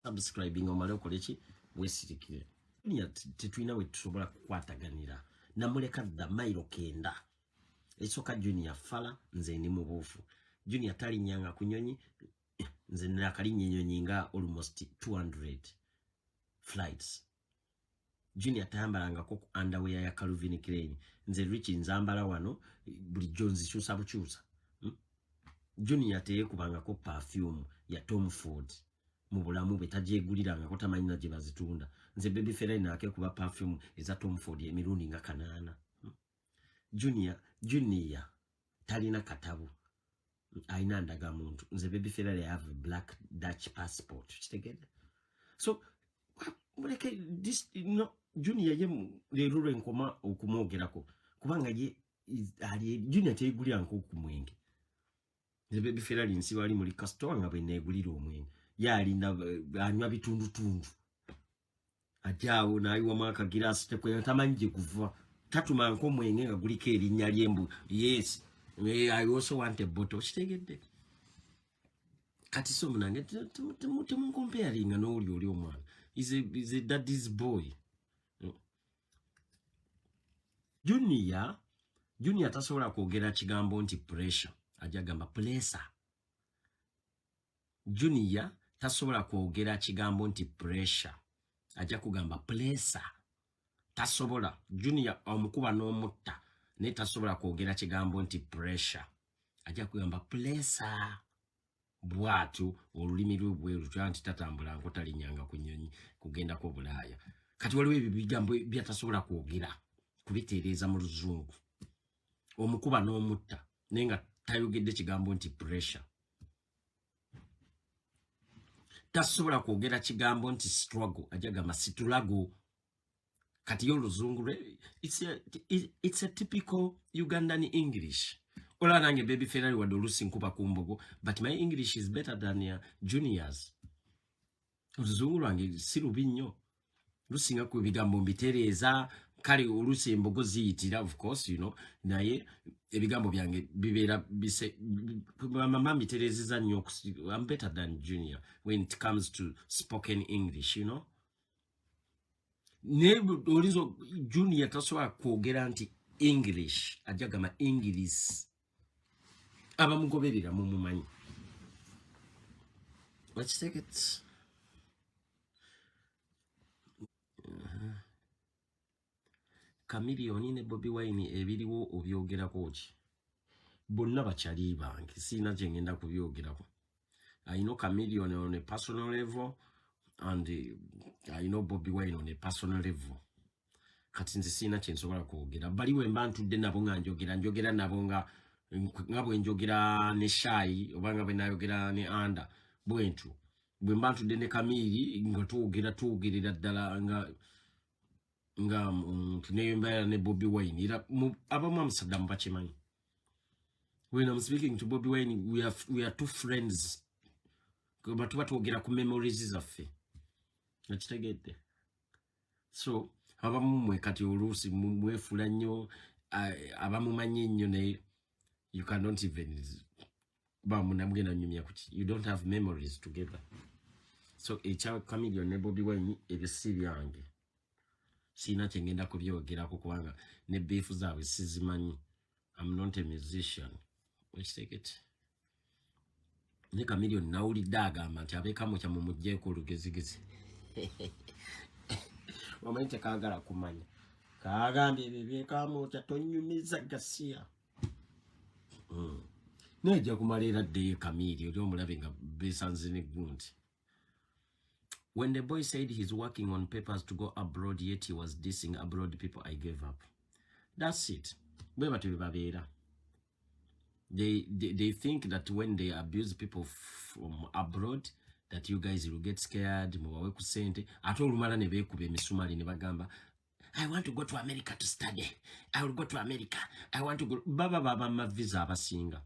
subscribing omale okolechi wesirikire nya tetwina we tusobola kukwataganira namuleka da mailo kenda esoka junior fala nze ni mubufu junior tali nyanga kunyonyi nze nakali nyenyonyi nga almost 200 flights junior tambalanga ko underwear ya Calvin Klein nze Richie nzambala wano buli Jones chusa buchusa junior teye kubanga ko perfume ya Tom Ford mu bulamu betajeguliranga ko tamanyina je bazitunda nze baby Ferrari nake kuba perfume eza Tom Ford ya Mirundi nga kanana junior talina katabu aina ndaga muntu nze baby Ferrari have a black Dutch passport chitegede so muleke this junior ye lerure nkoma okumogerako kubanga ye ali junior teyigulira nko kumwenge nze baby Ferrari nsi wali muri customer nga bwe negulira omwenge yali anywa bitundu tundu ajawo nayiwa mwaka girasi tekwe tamanje kuva tatuma nko mwenge nga gulike erinnya lyembu yes I also want a bottle chitegedde kati so munange temu comparing no oli omwana is a daddy's boy junior tasobola kwogera kigambo nti pressure ajagamba pressure junior tasobola kwogera kigambo nti pressure ajja kugamba pressure tasobola junior omukuba n'omutta ne tasobola kwogera kigambo nti pressure ajja kugamba pressure bwatu olulimi lwe lutyanti tatambula ngo talinyanga kunyonyi kugenda ko Bulaya kati waliwo ebigambo byatasobola kwogera kubiteereza mu luzungu omukuba n'omutta nenga tayogedde kigambo nti pressure tasobola kwogera kigambo nti struggle ajagamba struggle kati yo luzungu it's a typical Ugandan English ola nange baby Ferrari wa dolusi nkuba kumbogo but my English is better than juniors luzungu lwange sirubi nnyo lusinga ku bigambo mbitereza kale olusi embogo ziyitira of course you know naye ebigambo byange bibera bise mama mbitereza nnyo I'm better than junior when it comes to spoken English you know ne olizo junior tasobola kwogera nti English ajagama English abamugoberera mu mumanyi let's take it Chameleone ne Bobby Wine ebiriwo obyogerako ki bonna bakyali bange sina je ngenda kubyogerako I know Chameleone on a personal level and I know Bobby Wine on a personal level kati nze sina kye nsobola kwogera baliwe mbantudde nabo nga njogera nabo nga bwe njogera ne Shai obanga bwe nayogera ne Anda bwentu bwe mbantudde ne Kamili nga tugerera ddala nga tuneyembera ne Bobby Wine ira abamu amusaddamu bakimanyi when I'm speaking to Bobby Wine we are two friends kuba tubatwogera ku memories zaffe nakitegedde so abamu mwe kati olusi mwefula nnyo abamumanyi nnyo ne you cannot even bamunamugenda nyumya kuki you don't have memories together so echa Chameleone ne Bobby Wine ebisiri yange sina kyengenda kubyogerako kubanga ne beef zaabwe sizimanyi I'm not a musician let's take it ne Chameleone nawulidde agamba nti abekamu kya mu mujjeeko olugezigezi omanyi kaagala kumanya kaagambye ebyekamu kya tonyumiza gasiya nejja kumalira dde Chameleone oli omulabe nga besanze ne gunti when the boy said he's working on papers to go abroad yet he was dissing abroad people I gave up that's it bwe batu babeera they think that when they abuse people from abroad that you guys will get scared mubawe ku sente ate olumala ne beekuba emisumali ne bagamba I want to go to America to study I will go to America I want to go baba ma visa abasinga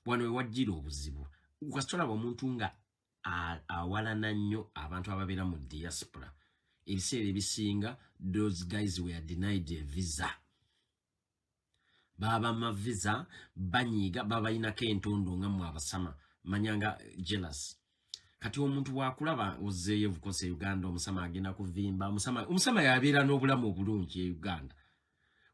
wano wajjira obuzibu ukasitola omuntu nga awalana nnyo abantu ababeera mu diaspora ebiseera ebisinga those guys were denied a visa baba ma visa banyiga baba inako entondo nga mu abasama manyanga jealous kati omuntu wakulaba ozzeeyo vukose Uganda omusama agenda kuvimba omusama yabeera n'obulamu obulungi e Uganda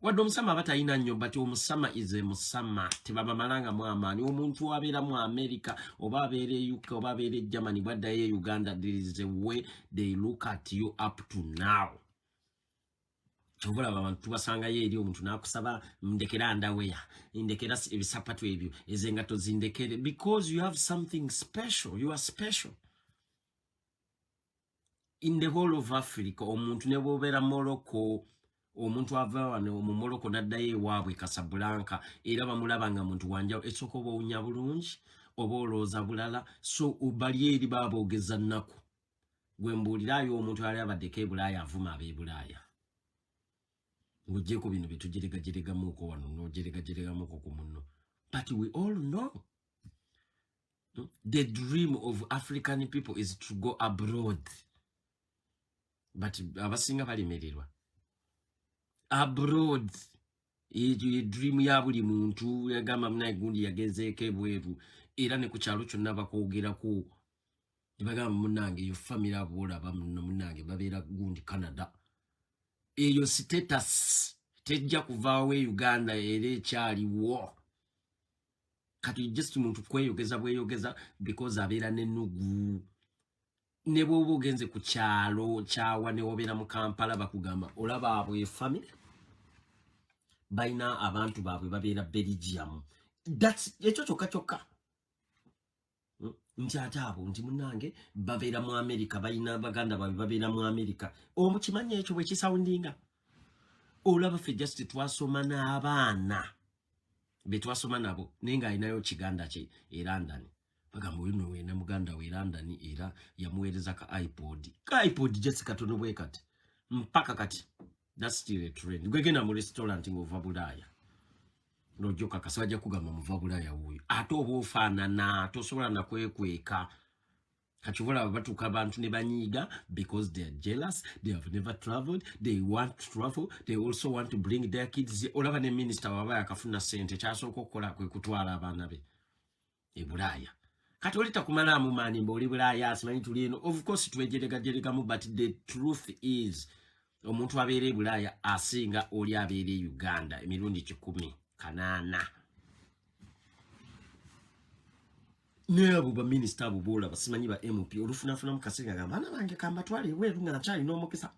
wadde omusama batalina nnyo but omusama ize musama tebabamalanga mu amaani omuntu abeera mu America oba abeera e UK oba abeera e Germany bwaddayo e Uganda there is a way they look at you up to now Chovola abantu tubasangayo eri omuntu nakusaba ndekera underwear ndekera ebisapatu ebyo ezengato zindekere because you have something special you are special in the whole of Africa omuntu ne bobera Morocco omuntu ava wano mu Morocco naddayo ewaabwe Casablanca era bamulabanga muntu wanja esokobo unya bulungi oba olooza bulala so ubali eri babogeza nnako gwe mbuulirayo omuntu ali abaddeko e Bulaaya avuma ab'e Bulaaya ngujeko bino bitujirega muko wano no jirega muko ku munno but we all know the dream of African people is to go abroad but abasinga balimererwa abroad ejo dream ya buli muntu yagamba mnaye gundi yagezeeko ebweru era ne ku kyalo kyonna bakoogerako bagamba munange yo family abola munange babeera gundi Canada eyo status tejja kuvaawo Uganda era ekyaliwo kati just muntu kweyogeza bweyogeza because abeera n'ennugu ne bw'oba ogenze ku kyalo kyawa ne wobeera mu Kampala bakugamba olaba abo family baina abantu baabwe babeera Belgium that's ekyo kyokka nti ate abo nti munange babeera mu America baina baganda baabwe babeera mu America omukimanyi ekyo bwe kisoundinga olaba ffe just twasoma n'abaana be twasoma nabo nenga alinayo kiganda kye e London bagamba wino wena muganda we London era yamuweereza ka iPod just katono bwe kati mpaka kati that's still a trend gwegenda mu restaurant ngova Bulaaya nojoka kasajja kugamba muva Bulaaya wuyo ate oba ofaanana tosobola na kwekweka kachubula batuka abantu ne banyiga because they are jealous they have never traveled they want to travel they also want to bring their kids olaba ne minister wabaya kafuna sente kyasooka okukola kwe kutwala abaana be e Bulaaya kati olita kumala mu maani mboli Bulaaya asimanyi tuli eno of course twejerega mu but the truth is omuntu abeera e Bulaaya asinga oli abeera e Uganda emirundi 10 kanana Nebu ba minister abo bola basimanyi ba MP olufunafuna mukasenga gamba ana bange kamba twale weru nga chali no mukisa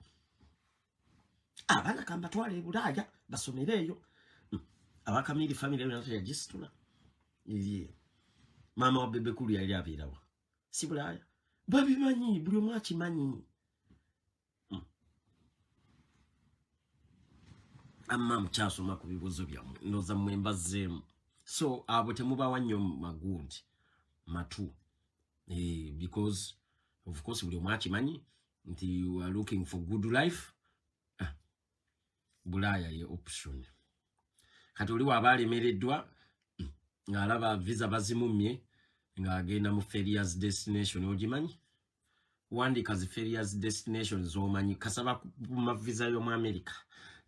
abana kamba twale Bulaaya basomereyo abakamiri family yabo ya jistula iye mama wa bebe kulu yali abirawa si Bulaaya babi manyi buli mwachi manyi amma mchaso makubibuzo byamu noza mwemba zemu so abo temuba wanyo magundi matu because of course buli mwachi manyi nti you are looking for good life Bulaaya ye option kati oli wabali mereddwa ngalaba visa bazimumye ngagenda mu ferias destination ojimanyi wandika zi ferias destination zomanyi kasaba ma visa yo mu America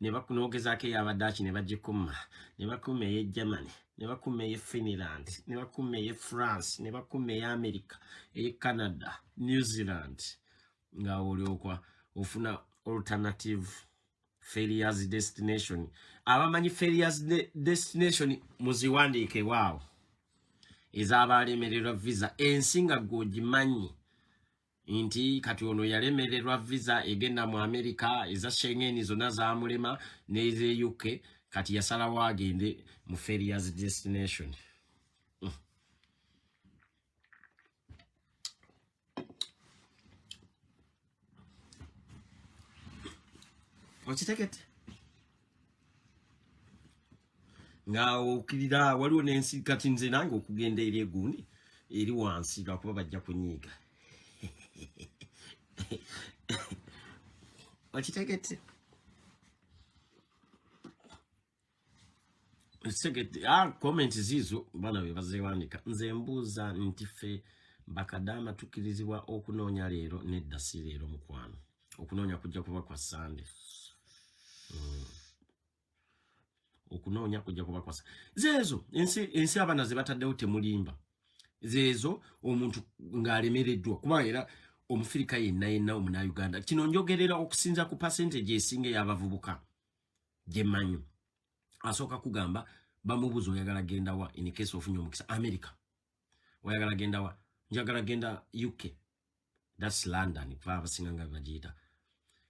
ne bakunogezake yabadachi ne bajikuma ne bakume ye Germany ne bakume ye Finland ne bakume ye France ne bakume ye America ye Canada New Zealand nga oliokwa ofuna alternative ferias destination abamanyi ferias destination muziwandike wao ezabalemererwa visa ensinga gojimanyi inti kati ono yalemererwa visa egenda mu America eza Schengen zona za mulema neze UK kati yasala wagende mu ferias destination ochitekete nga okirira waliwo nensi kati nze nange okugenda eri egundi eri wansi lwakuba bajja kunyiga ochitekete comment zizo bana be bazewandika nze mbuuza nti ffe bakadama tukirizibwa okunoonya leero nedda si leero mukwano okunoonya kujja kuba kwa Sunday okunoonya kujja kuba kwa zezo ensi abana ze bataddewo temulimba zezo omuntu ngalemereddwa kuba era omufirika yenna omuna Uganda kino njogerera okusinza ku percentage esinge y'abavubuka gyemanyu asooka kugamba bamubuzo oyagala genda wa in case of nyomukisa America oyagala genda wa njagala genda UK that's London kwa abasinganga bajiita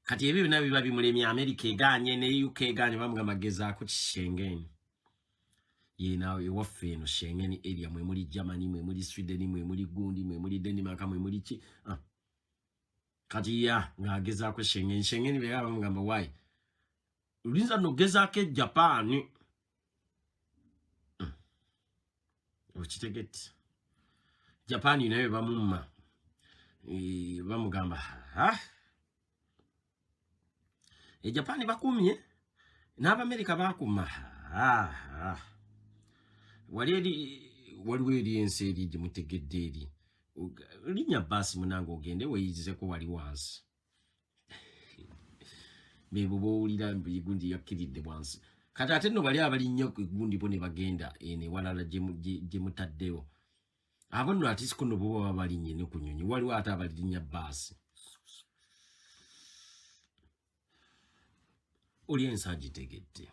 kati ebyo bina biba bimulemye America eganye ne UK eganye bamugamba gezaako Schengen ye nawe waffe no Schengen area mwe muri Germany mwe muri Sweden mwe muri gundi mwe muri Denmark mwe muri ki kati ya ngagezaako Schengen be bamugamba why ulinza no gezaake Japan uchitegeti Japan nawe bamumma bamugamba Japan bakumye n'Abamerika bakuma waliwo eri ensi eri gye mutegedde eri linya basi munange ogende weeyizize ko wali wansi bebo bowulira gundi yakkiridde bwansi kati ate nno bali abalinnyo ku gundi bo ne bagenda ene walala gye mutaddewo abo nno ati sikono bo baba balinnye ne ku nnyonyi waliwo ate abalinya basi oli ensi agitegedde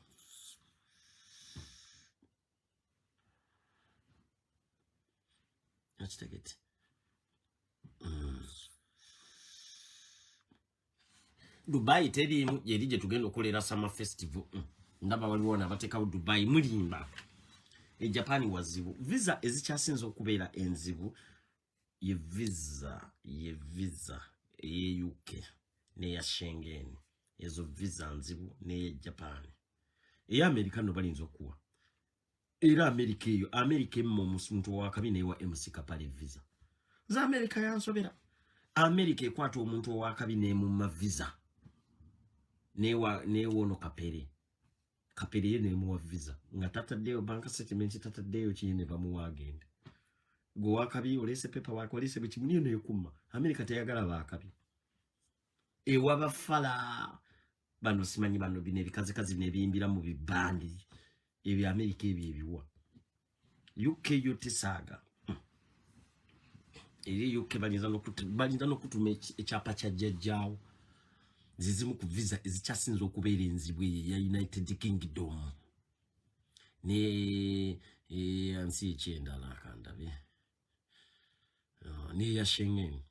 agitegedde Dubai teriimu yeri gye tugenda okolera summer festival ndaba waliwo n'abateekawo Dubai mulimba Japan wazibu visa ezikyasinza okubeera enzibu ye visa ye UK ne ya Schengen ezo visa nzibu ne Japan America no balinzo kuwa era America emmo omuntu wa kabine wa MC kapale visa za America yansobera America ekwata omuntu wa kabine mu ma visa newo no kapere ne mu visa nga tataddeyo bank statement tataddeyo kiyine bamuwagende go wakabi olese paper wako olese bikimunyo ne kuma America teyagala bakabi waba fala bano simanyi bano bine bikazi ne bimbira mu bibandi ebi America ebiwa UK yote saga eri UK balinza no kutuma ekyapa kya jjajjawo zizimu ku visa ezikyasinza okubeera enzibwe ya United Kingdom ne ansi ekyendala akandabe ne ya Schengen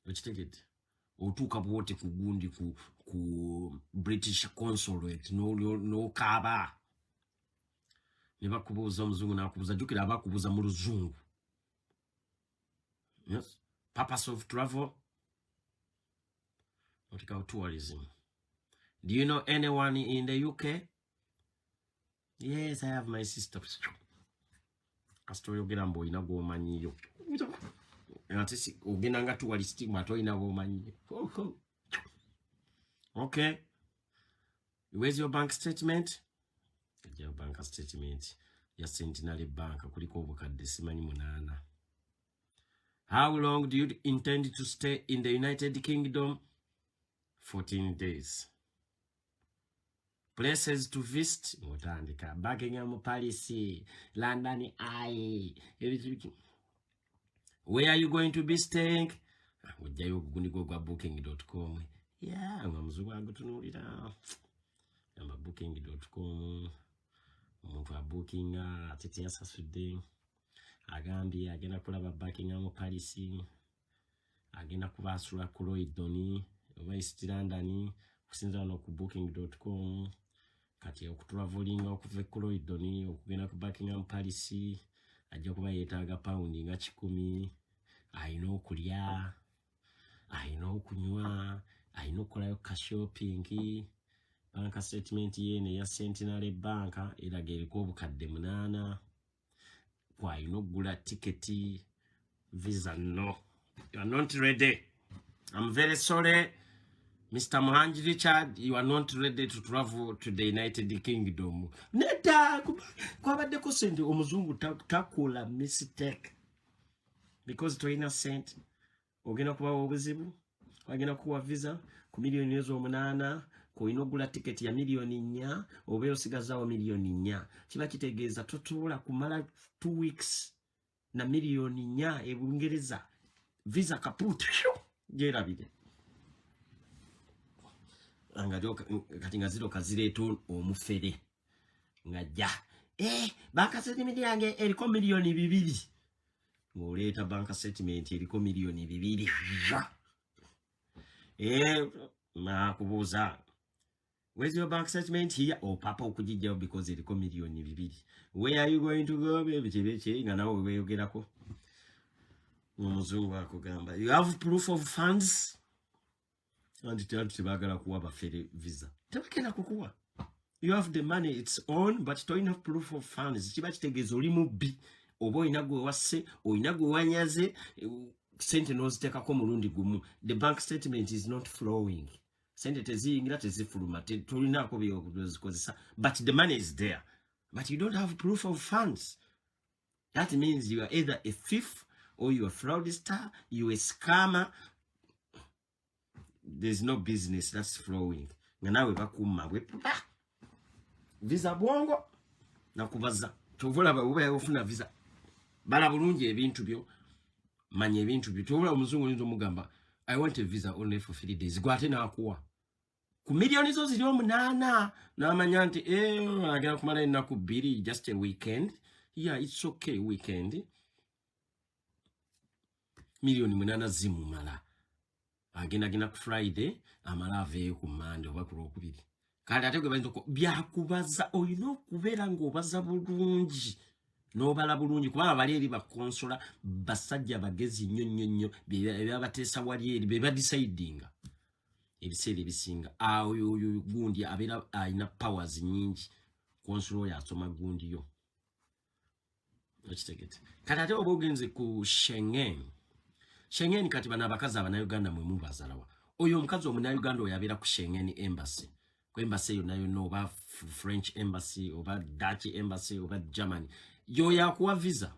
okitegedde otuuka bwote ku gundi ku British consulate no kaba ne bakubuuza omuzungu n'akubuuza jjukira abakubuuza mu luzungu yes purpose of travel what about tourism? Do you know anyone in the UK? Yes, I have my sister. Kasito yogera mbo ina go manyiyo. Atisi ogenda nga tourist mato ina go manyiyo. Okay. Where's your bank statement? Your bank statement. Ya Centenary Bank kuliko obukadde simanyi munana. How long do you intend to stay in the United Kingdom? 14 days. Places to visit. Mutandika. Buckingham Palace. London Eye. Where are you going to be staying? Ujayo gunigo gwa booking.com. Yeah, ngamuzungu agutunulira. Yamba booking.com. Omuntu abookinga atete yasasudde. Agambi agenda kulaba Buckingham Palace. Agenda kubasula ku Croydon. Oba East London kusinza no ku booking.com kati okutravelinga okuva Croydon okugenda ku Buckingham Palace ajja kuba yeetaaga pound nga 10 ayina okulya ayina okunywa ayina okolayo ka shopping bank statement yene ya Centenary Bank eraga eriko obukadde 8 kwayina okugula tiketi visa no you are not ready. I'm very sorry, Mr. Mohanji Richard, you are not ready to travel to the United Kingdom. Neta, kwabadde ko sente omuzungu takola mistake. Because to innocent, ogenda kuba obuzibu, ogenda kuwa visa ku milioni ezo 8, ko inogula ticket ya milioni 4, obeyo sigazawo milioni 4. Kiba kitegeeza totola kumala 2 weeks na milioni nya ebungereza visa kaput jera bide angajoka kati ngaziro kazireto omufere ngajja banka settlement yange eriko milioni 2 ngoleta banka settlement eriko milioni 2 nakubuza where's your bank settlement here papa okujijja because eriko milioni 2 where are you going to go baby nga nawe weyogerako omuzungu akugamba you have proof of funds and tibagala kuwa bafere visa tabakena kukuwa you have the money it's on but don't have proof of funds kiba kitegezo oli mubbi oba oyinagwe wasse oyinagwe wanyaze sente noziteekako mulundi gumu the bank statement is not flowing sente teziyingira tezifuluma tolinako byozikozesa but the money is there but you don't have proof of funds. That means you are either a thief or you are a fraudster, you are a scammer. There's no business that's flowing. Nganawe bakuma wepa visa bwongo nakubaza tovola bawe ofuna visa bala bulungi ebintu byo manye ebintu byo tovola omuzungu nzo mugamba I want a visa only for 3 days gwate na akuwa ku milioni zo ziri 8 na manyanti agera kumala enaku 2 just a weekend. Yeah, it's okay weekend. Milioni 8 zimu mala agenda ku Friday amala ave ku Monday oba ku Lwokubiri kale ate gwe bayinza byakubaza oyina okubeera ng'obaza bulungi n'obala bulungi kubanga bali eri bakonsola basajja bagezi nnyo ebyabateesa wali eri beba decidinga ebiseera ebisinga oyo gundi abeera ayina powers nyingi konsola oyo asoma gundi yo okitegete kati ate oba ogenze ku Schengen kati bana abakazi abannayuganda mwe mubazalawa oyo omukazi omunnayuganda oyo abeera ku Schengen embassy ku embassy yo nayo no oba French embassy oba Dutch embassy oba Germany yo yakuwa visa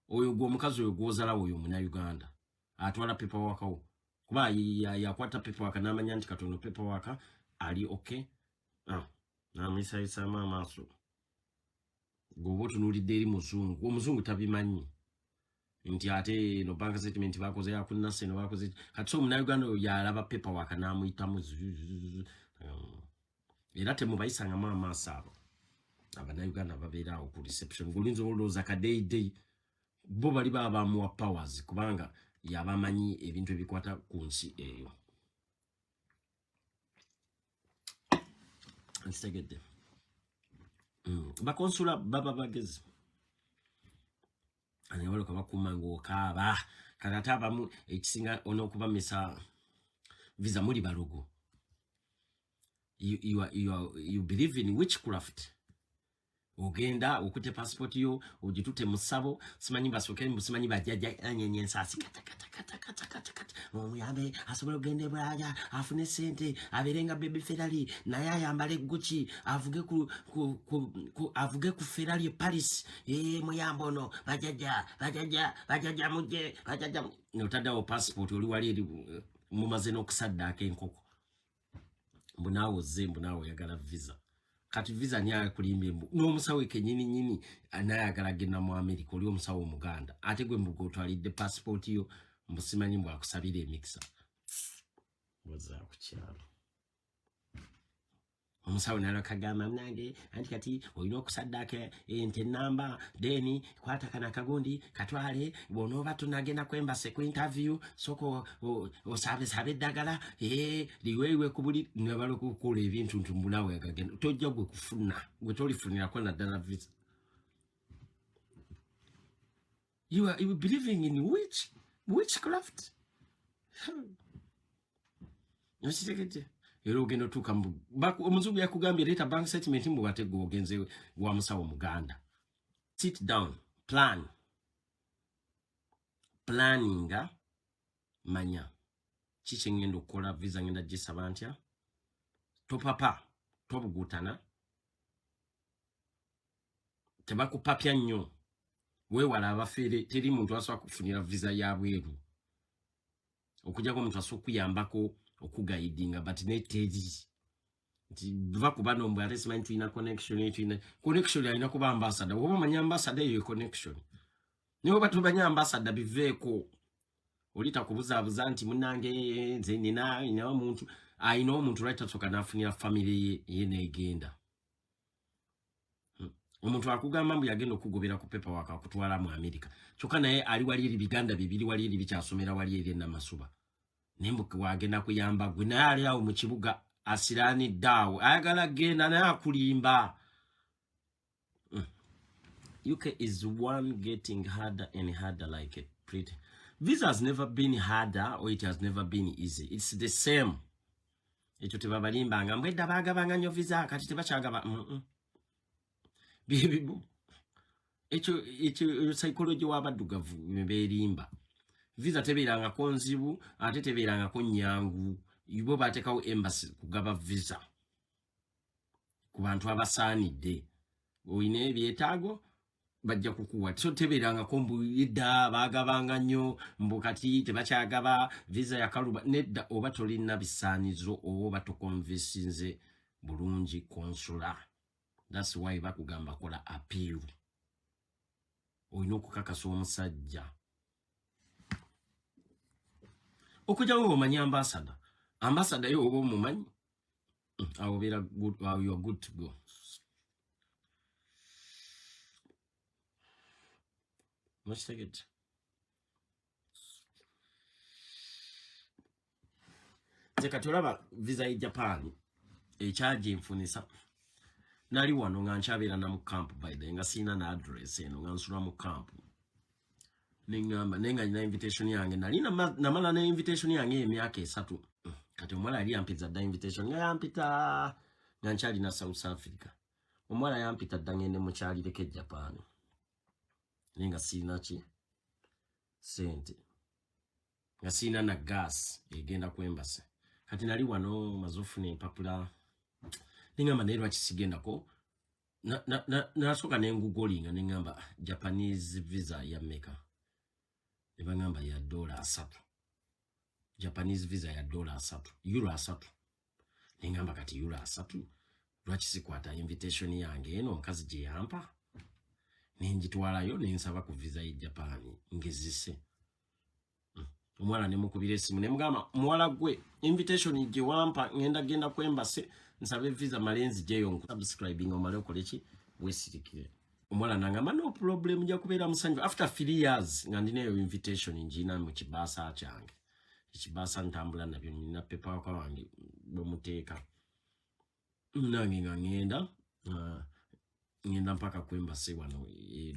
oyo gwo omukazi oyo gwozalawo oyo omunnayuganda atwala paperwork wo kuba yakwata paperwork n'amanya nti katono paperwork ali okay namisayisa amaaso gwoba otunuulidde eri muzungu omuzungu tabimanyi nti ate no bank statement bakoze yakunase no bakoze kati so omunnayuganda oyo yalaba paperwork n'amuyitamu era temubayisanga mu amaaso abo abannayuganda babeerawo ku reception gulinza olowooza kadeyideyi bo bali babamuwa powers kubanga yabamanyi ebintu ebikwata ku nsi eyo nsitegedde bakonsula baba bagezi anewalo kabakuma ng'okaaba kati ate abamu ekisinga on'okubamisa visa muli balogo you believe in witchcraft ogenda okute passport yo ogitute musabo simanyi basoke simanyi bajjaja anyenye ensasi kata omuyambe asobola ogende bwaja afune sente aberenga baby Ferrari naye ayambale Gucci avuge ku Ferrari Paris muyambo no bajjaja mujje bajjaja notadawo passport oli wali eri mumaze n'okusaddaaka enkoko mbunawo yagala visa kati visa nyaye kulimbye n'omusawo kenyini anayagala genda mu America oli omusawo omuganda ate gwe mbugo twalidde passport yo mbusimanyi bwakusabira emikisa boza kukyalo omusawo nalo kagamba mnange anti kati olina okusaddaaka ente namba deni kwatakana kagundi katwale bonoba tunagenda kwembase ku interview soko osabe eddagala liwewe kubuli nabalo kukola ebintu ntumbunawe yagagenda tojja gwe kufuna gwe tolifunirako naddala visa you are believing in witchcraft nositegete era ogenda otuuka omuzungu yakugambye leeta bank statement mbu ate gwe ogenze wa musawo muganda sit down planninga manya kiki ngenda okukola visa ngenda gisaba ntya topapa tobugutana tebakupapya nnyo weewala abafeere teri muntu asobola kufunira visa ya bweru okujjako omuntu asobola okuyambako okugayidinga but neteri nti bakuba nombu ate simanyi tulina connection alina kuba ambassador woba omanya ambassador eyo connection nibo batubanya ambassador biveko olita kubuza nti munange nze nina omuntu I know omuntu right atoka nafunira family ye negenda omuntu akugamba mbu yagenda okugobera ku paper waka kutwala mu America kyokka naye ali wali eri biganda bibiri wali eri bikyasomera wali eri na masuba nembuke wagenda kuyamba gwe naye ali awo mu kibuga asirani dawo ayagala genda naye akulimba. UK is one getting harder and harder like a pretty. Visa has never been harder or it has never been easy. It's the same. Echo tebabalimba nga mbwedda bagabanga nnyo visa kati tebakyagaba bibu echo psychology wabaddugavu berimba visa tebeeranga konzibu ate tebeeranga konyangu ibo batekawo embassy kugaba visa ku bantu abasaanidde oyine ebyetaago bajja kukuwa so tebeeranga kombu yidda bagabanga nnyo mbukati tebakyagaba visa yakaluba nedda oba tolina bisaanizo oba batokonvinsinze bulungi consular. That's why bakugamba kola appeal oyina okukakasa omusajja okujawo omanyi ambassador yo oba omumanyi awo beera good, you are good to go. Let's take it. Zekatolaba visa ya Japan echaji mfunisa nali wano nga nchabira na mu camp by the nga sina na address eno nga nsula mu camp ningamba nenga nina invitation yange nali namala na invitation yange emyaka 3 kati omwala ali yampita da invitation nga yampita nga nchali na South Africa omwala yampita dangende mu chali leke Japan ninga sina chi sente nga sina na gas egenda ku embassy kati nali wano mazofune empapula ninga manero achisigenda ko nasoka nengugolinga ningamba Japanese visa ya Mecca ebangamba ya $3 Japanese visa ya $3 euro 3 ningamba kati euro 3 lwaki sikwata invitation yange eno omukazi gye yampa ninjitwalayo ninsaba ku visa ya Japan ngezise omwala nemukubira esimu nemugamba mwala gwe invitation gye wampa genda ku embassy nsabe visa malenzi jeyo subscribing omale okoleki wesirikire omwala nangamba no problem nja kubeera musanju after 3 years nga ndineyo invitation njina mu kibasa kyange ekibasa ntambula nabyo nina paper wange bomuteeka nange nga ngenda mpaka ku embassy wano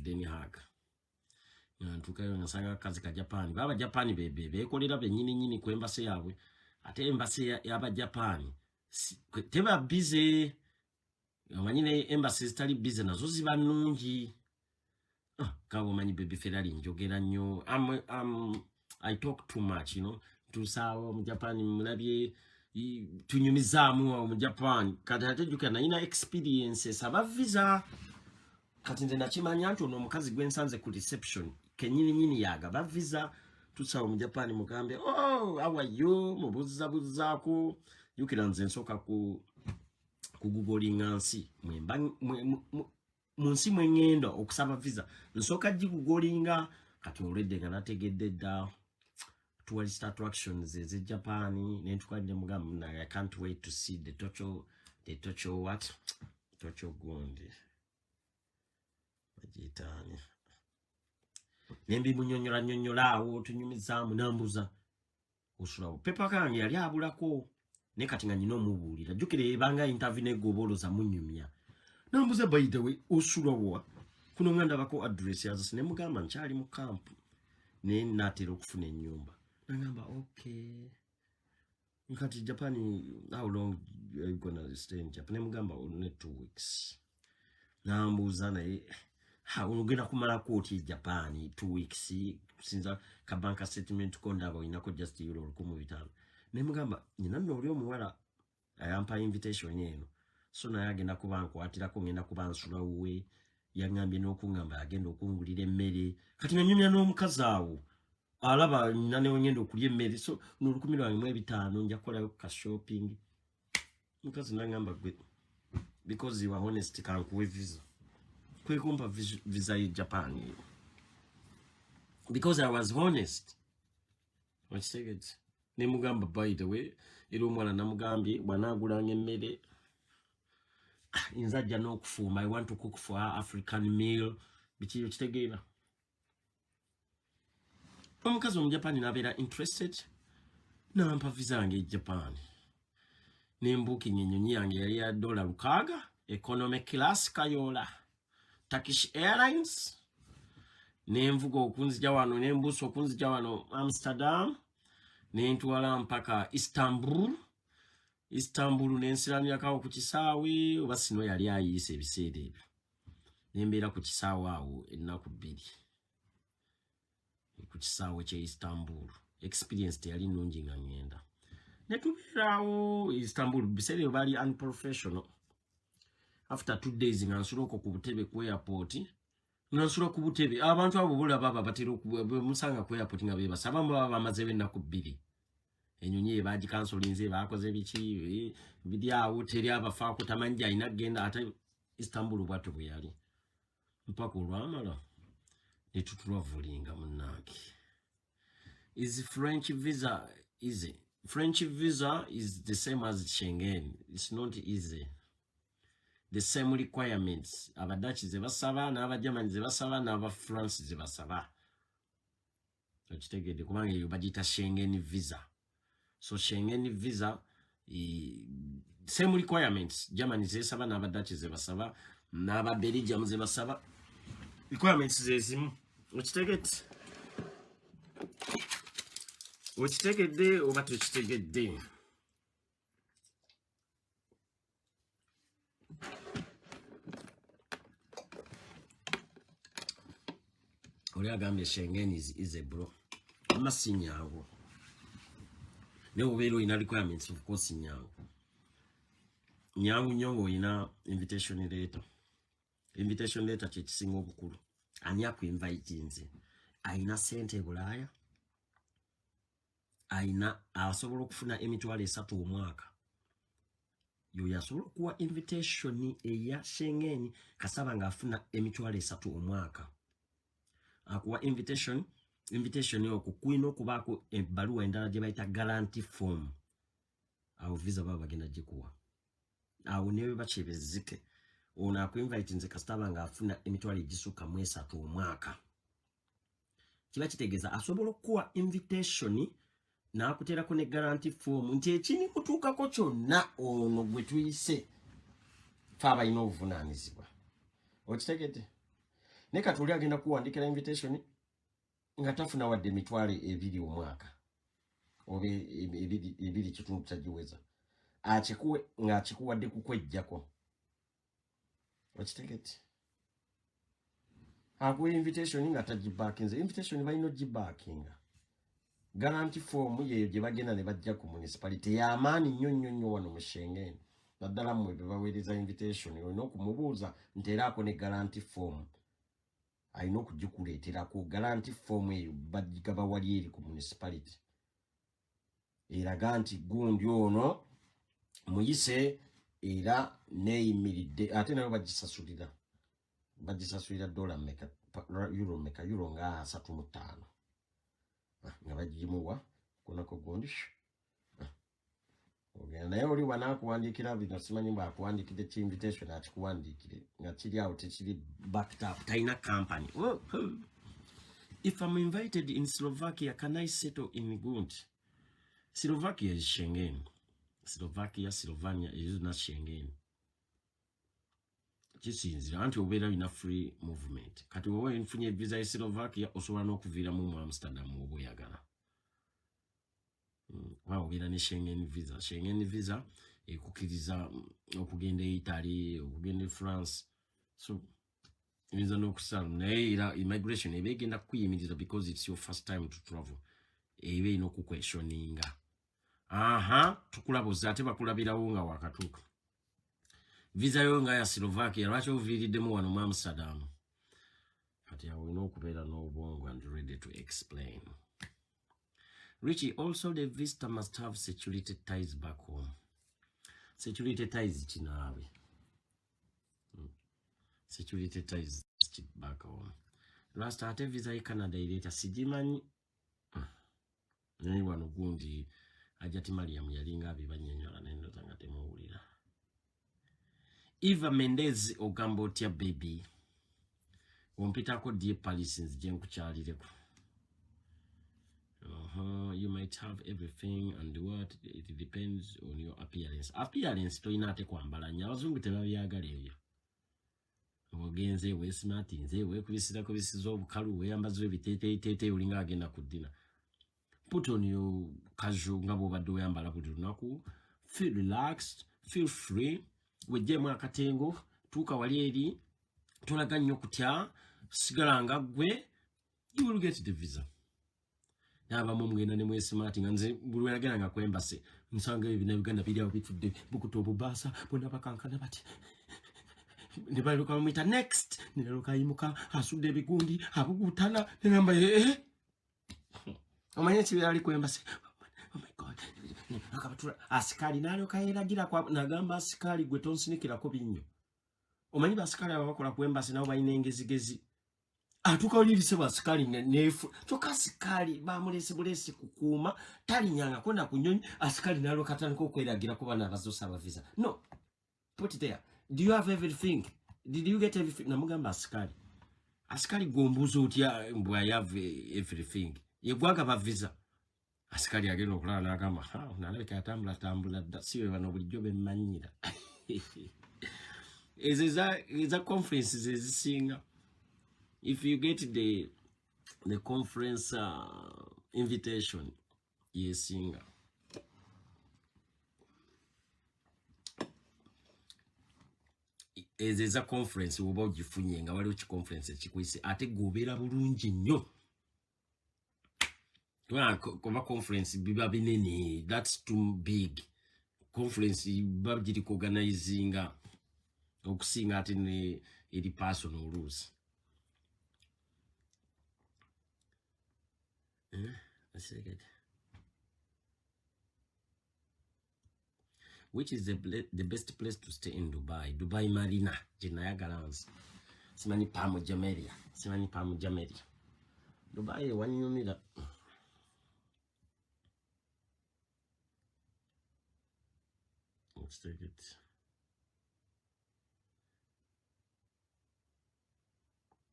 Den Haag ntukayo nasanga kazi ka Japan baba Japan bekolera benyini ku embassy yawe ate embassy yaba Japan teba busy amanyine embassy zitali busy nazo ziba nnungi kawo manyi baby Ferrari njogera nnyo I talk too much tusawo mu Japan mulabye tunyumizaamu mu Japan kati atejuka na ina experiences aba visa kati nze nakimanya nti ono omukazi gwensanze ku reception kenyini yaga ba visa tusawo mu Japan mugambe how are you mubuzaako yukira nze nsoka ku kugugolinga nsi munsi mwengendo okusaba visa nsoka gigugolinga kati already nga nategedde dda tourist attractions ze Japan nentukadde mugamba I can't wait to see the Tokyo what Tokyo Gondi bajitani nembi munyonyola awo tunyumizaamu nambuza osulawo pepa kange yali abulako ne kati nga nyina omubuulira jukire ebanga interview negoboloza munyumya nambuza by the way osulawo kuno nganda bako address yazo ne mugamba nkyali mu camp ne natero okufuna ennyumba nangamba okay nkati Japan how long are you gonna stay in Japan mugamba only 2 weeks nambuza naye unogenda kumala koti Japan 2 weeks sinza kabanka statement kondaba inako just euro 15 nemugamba nyina noli omuwala ayampa invitation yeno so naye agenda kubanko atirako ngenda kubansula uwe yangambye n'okungamba agenda okungulira emmere kati nanyumya n'omukazi awo alaba nane ngenda okulya emmere so $1,500 nja kukolayo ka shopping mukazi nangamba gwe because you are honest kankuwe visa kwekumpa visa ya Japan because I was honest. Let's take it. Nemugamba, by the way, Irumwana Namugambi, Wanagurang emmere. Inzajja n'okufuma. I want to cook for her African meal. Bichi kitegeera. Omukazi mu Japan nabeera interested. Nampa visa yange Japan. Nembuuka ennyonyi yange yali ya $600, economic class kayola. Turkish Airlines. Nenvuga okunzija wano, nembuusa okunzija wano Amsterdam. Nentwala mpaka Istanbul nensiranirako ku kisaawe oba sino yali ayiise ebiseera ebyo. Nembeera ku kisaawe awo ennaku 2. Ku kisaawe kye Istanbul. Experience teyali nnungi nga ngenda. Netubeeraawo Istanbul biseera ebyo baali unprofessional. After 2 days nga nsuloko ku butebe ku airport. Nga nsula ku butebe. Abantu abo bulaba batera okumusanga ku airport nga beebasaba baba bamazeewo ennaku 2. Ennyonyi bagikansolinze bakoze biki bidi awo teri abafaako tamanyi alina kgenda ate Istanbul bwatyo bwe yali. Mpaka olwamala ne tutulavulinga munnange. Is French visa easy? French visa is the same as Schengen. It's not easy. The same requirements. Abadutch ze basaba, n'Abagerman ze basaba, n'Abafrance ze basaba. Okitegedde kubanga eyo bagiyita Schengen visa. So Schengen visa, same requirements. Germany ze basaba, n'Abadutch ze basaba, n'Ababelgium ze basaba. Requirements ze zimu. Okitegedde? Okitegedde oba tokitegedde? Oli agambye Schengen is a bro. Amasi nyangu. Ne ubeera ina requirements of course nyangu. Nyangu nyongo ina invitation letter. Invitation letter kye kisinga obukulu. Ani akuinvite nze. Aina sente Bulaaya. Aina asobola okufuna $3,000 omwaka. Yo yasobola okuwa invitation eya Schengen kasaba nga afuna $3,000 omwaka. Akuwa invitation yoko kuina okubaako ebbaluwa endala gye bayita guarantee form. Awo visa baba bagenda gikuwa. Awo newe bakyebezike. Ono akuinvite nze kasaba nga afuna $3,000 omwaka. Kiba kitegeeza asobola okuwa invitation n'akuteerako ne guarantee form nti ekini mutuukako kyonna ono gwe tuyise fe abalina obuvunaanyizibwa. Okitegedde? Ne Katuli agenda kuwandikira invitation nga tafuna wadde $2,000 omwaka oba $2 kyagiweza. Akikuwe nga akikuwadde kukwejjako. Okitegedde? Akuwa invitation nga tagibaakinze. Invitation balina ogibaakinga. Guarantee form yeyo gye bagenda ne bajja ku municipality y'amaanyi nnyo wano mu Schengen. Naddala mmwe be baweereza invitation olina okumubuuza nti eraako ne guarantee form. Alina okugikuleeterako guarantee form eyo bagigaba wali eri ku municipality. Eraga nti gundi ono muyise era neeyimiridde ate nayo bagisasulira. Bagisasulira $1 meka, euro meka, euro nga 35. Nga bagimuwa kunako gundi. Ogenda naye oli wanaakuwandiikira bino simanyi bw'akuwandiikidde ki invitation akikuwandiikire nga kiri awo tekiri backed up talina company. If I'm invited in Slovakia, can I settle in Gund? Slovakia is Schengen. Slovakia, Slovenia is not Schengen. Kisinzira anti obeera ina free movement. Kati wowe nfunye visa ya Slovakia osobola n'okuviiramu mu Amsterdam oba oyagala. Obeera ne Schengen visa. Schengen visa ekukkiriza okugenda e Italy, okugenda e France. So oyinza n'okusala naye era immigration eba egenda kukuyimiriza because it's your first time to travel. Eba erina okukweshoninga. Tukulabuza ate bakulabirawo nga wakatuuka. Visa yo nga ya Slovakia lwaki oviiriddemu wano mu Amsterdam? Kati awo olina okubeera n'obwongo and ready to explain. Richie, also the visitor must have security ties back home. Security ties kinaabe. Security ties back home. last ate visa ye Canada ileta sijimanyi naye wano gundi ajati Mariam yalinga abibanyenyola nendo zanga temuwulira. Eva Mendez ogamba otya baby ompitako die Paris nzije nkukyalireko. You might have everything and what it depends on your appearance. Appearance toyina ate kwambala nnyo abazungu tebabyagala ebyo. Ogenze we smart nze we kubisira kubisiza obukalu we yambazo ebiteteetete ulinga agenda ku dina. Put on your casual ngabo badde oyambala buli lunaku. Feel relaxed, feel free. Wejjemu akatengo tuuka wali eri tolaga nnyo kutya sigala nga gwe. You will get the visa. Naba mumgenda ne mwe smart nga nze buli yagenda nga kwembase nsanga ebina Uganda bidya bitudde bukuto obubasa bonna bakankana bati ne baluka mwita next ne baluka yimuka asudde bigundi abugutana ne ngamba omanye kibali kwembase. Oh my god akabatura asikali nalo kayeragira kwa nagamba asikali gwe tonsinikira ko binyo omanyi basikali abakola kwembase nabo bayina engezigezi atuka olibise basikali nefu choka asikali bamulese bulese kukuuma talinyanga kona kunyonyi asikali nalo katandika okweragira ko bana bazosaba visa. No, put it there. Do you have everything? Did you get everything? Namugamba asikali gombuzo otya mbwa have everything yegwaga ba visa. Asikali agenda okulala n'agamba nalabika yatambula siwe bano bulijjo bemmanyira. Eza conferences ezisinga. If you get the conference invitation, yes, singa. There's a conference about gifunye nga wali uchi conference chikwise ate gobera bulungi nnyo. Kwa conference biba binene, that's too big. Conference babjiri organizinga okusinga ate ne eri personal rules. Let's take it. Which is the best place to stay in Dubai? Dubai Marina, Jinaya Galans. Simani Pamu Jamelia. Simani Pamu Jamelia. Dubai, when you meet that. Let's take it.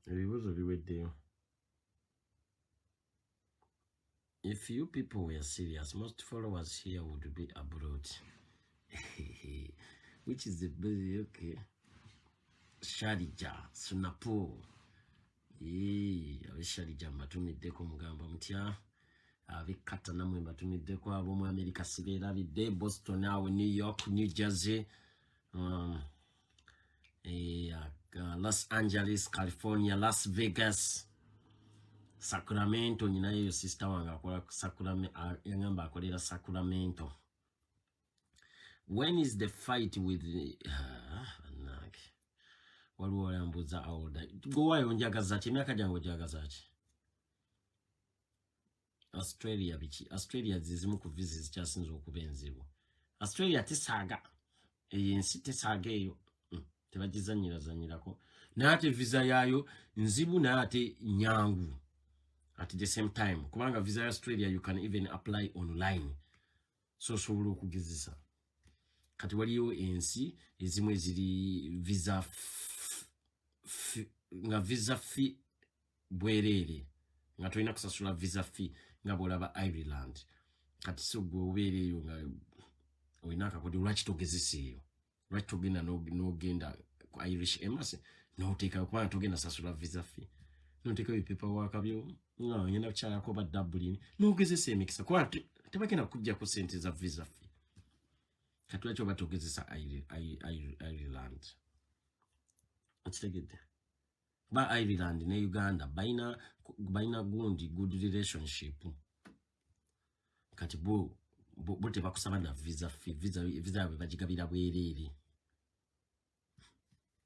It was a weird day. If you people were serious, most followers here would be abroad. Which is the best, okay. Sharija, Sunapo. Sharija, Matumideko Mugamba Mutia. Kata namwe Matumideko, Abomo America Sirena, Vide, Boston now, New York, New Jersey, Los Angeles, California, Las Vegas. Sacramento, your sister wanga Sacramento, yangamba akolera Sacramento. When is the fight with waliwo yambuza awolda gowayo njagazachi myaka jango jagazachi Australia bichi Australia zizimu ku visits kyasinza okubenzibo Australia tisaga ensi tisaga eyo tebagizanyirako nate visa yayo nzibu nate nyangu. At the same time, kubanga visa Australia you can even apply online. So sobola okugezesa. Kati waliyo ensi ezimwe ziri visa nga visa fee bwerere. Nga toyina kusasula visa fee nga bolaba Ireland. Kati so gwe obeereyo nga oyina akakodi lwaki togezeseeyo. Lwaki togenda n'ogenda ku Irish Embassy n'oteeka kubanga togenda sasula visa fee. N'oteeka ebipepawaaka byo nga ngenda kukyalako ba Dublin n'ogezesa emikisa kuba tebagenda kujja ku ssente za visa fee. Kati lwaki oba togezesa Ireland. Okitegedde ba Ireland ne Uganda bayina gundi good relationship. Kati bo tebakusaba na visa fee. Visa bagigabira bwereere.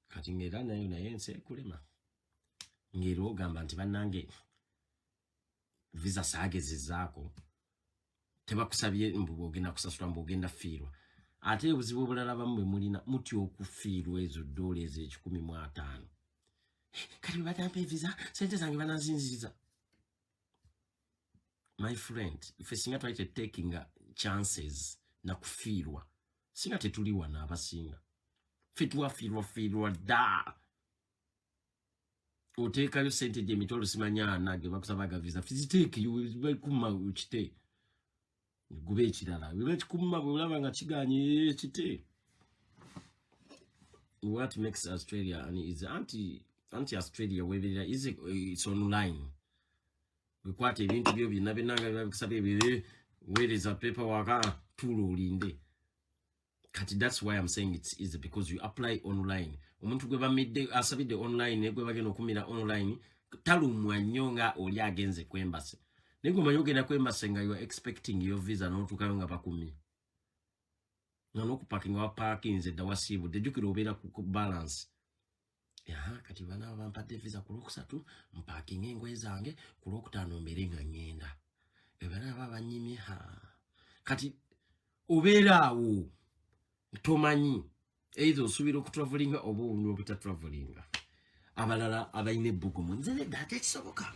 Kati ngera nayo ensi ekulema. Ngero ogamba nti bannange visa sagezezaako tebakusabye mbu ogenda kusasula mbu ogenda fiirwa. Ate obuzibu obulala bamu bwe mulina muti okufiirwa ezo dola ezo 1,500. kati batampa visa sente zange banazinziza. My friend, if singa try to taking chances na kufirwa singa tetuliwa na abasinga fitwa firwa da oteka yo sente je mitolo simanya nage bakusabaga visa fiziteki you kuma uchite gube ekirala bibe kikuma bulaba nga kiganye ekite. What makes Australia and is anti-Australia webera is it's online. We kwate ebintu byo binabinanga bikusabye bibe where is a paperwork tululinde. Kati that's why I'm saying it's easy because you apply online. Omuntu gwe bamidde asabide online gwe bageno kumira online talumwa nyonga oli agenze kwembase. Nego manyogenda kwembase nga you are expecting your visa no tukanga bakumi. Nano ku parking wa parking ze dawasibu dejukiro obera ku balance. Ya kati bana bampadde visa ku lokusatu parking engwe zange ku lokutano mberenga ngenda. Ebana babanyimye ha. Kati oberawo tomanyi either osubira okutravelinga oba obunyo obutatravelinga. Abalala abayine bugumu nzene data ekisoboka.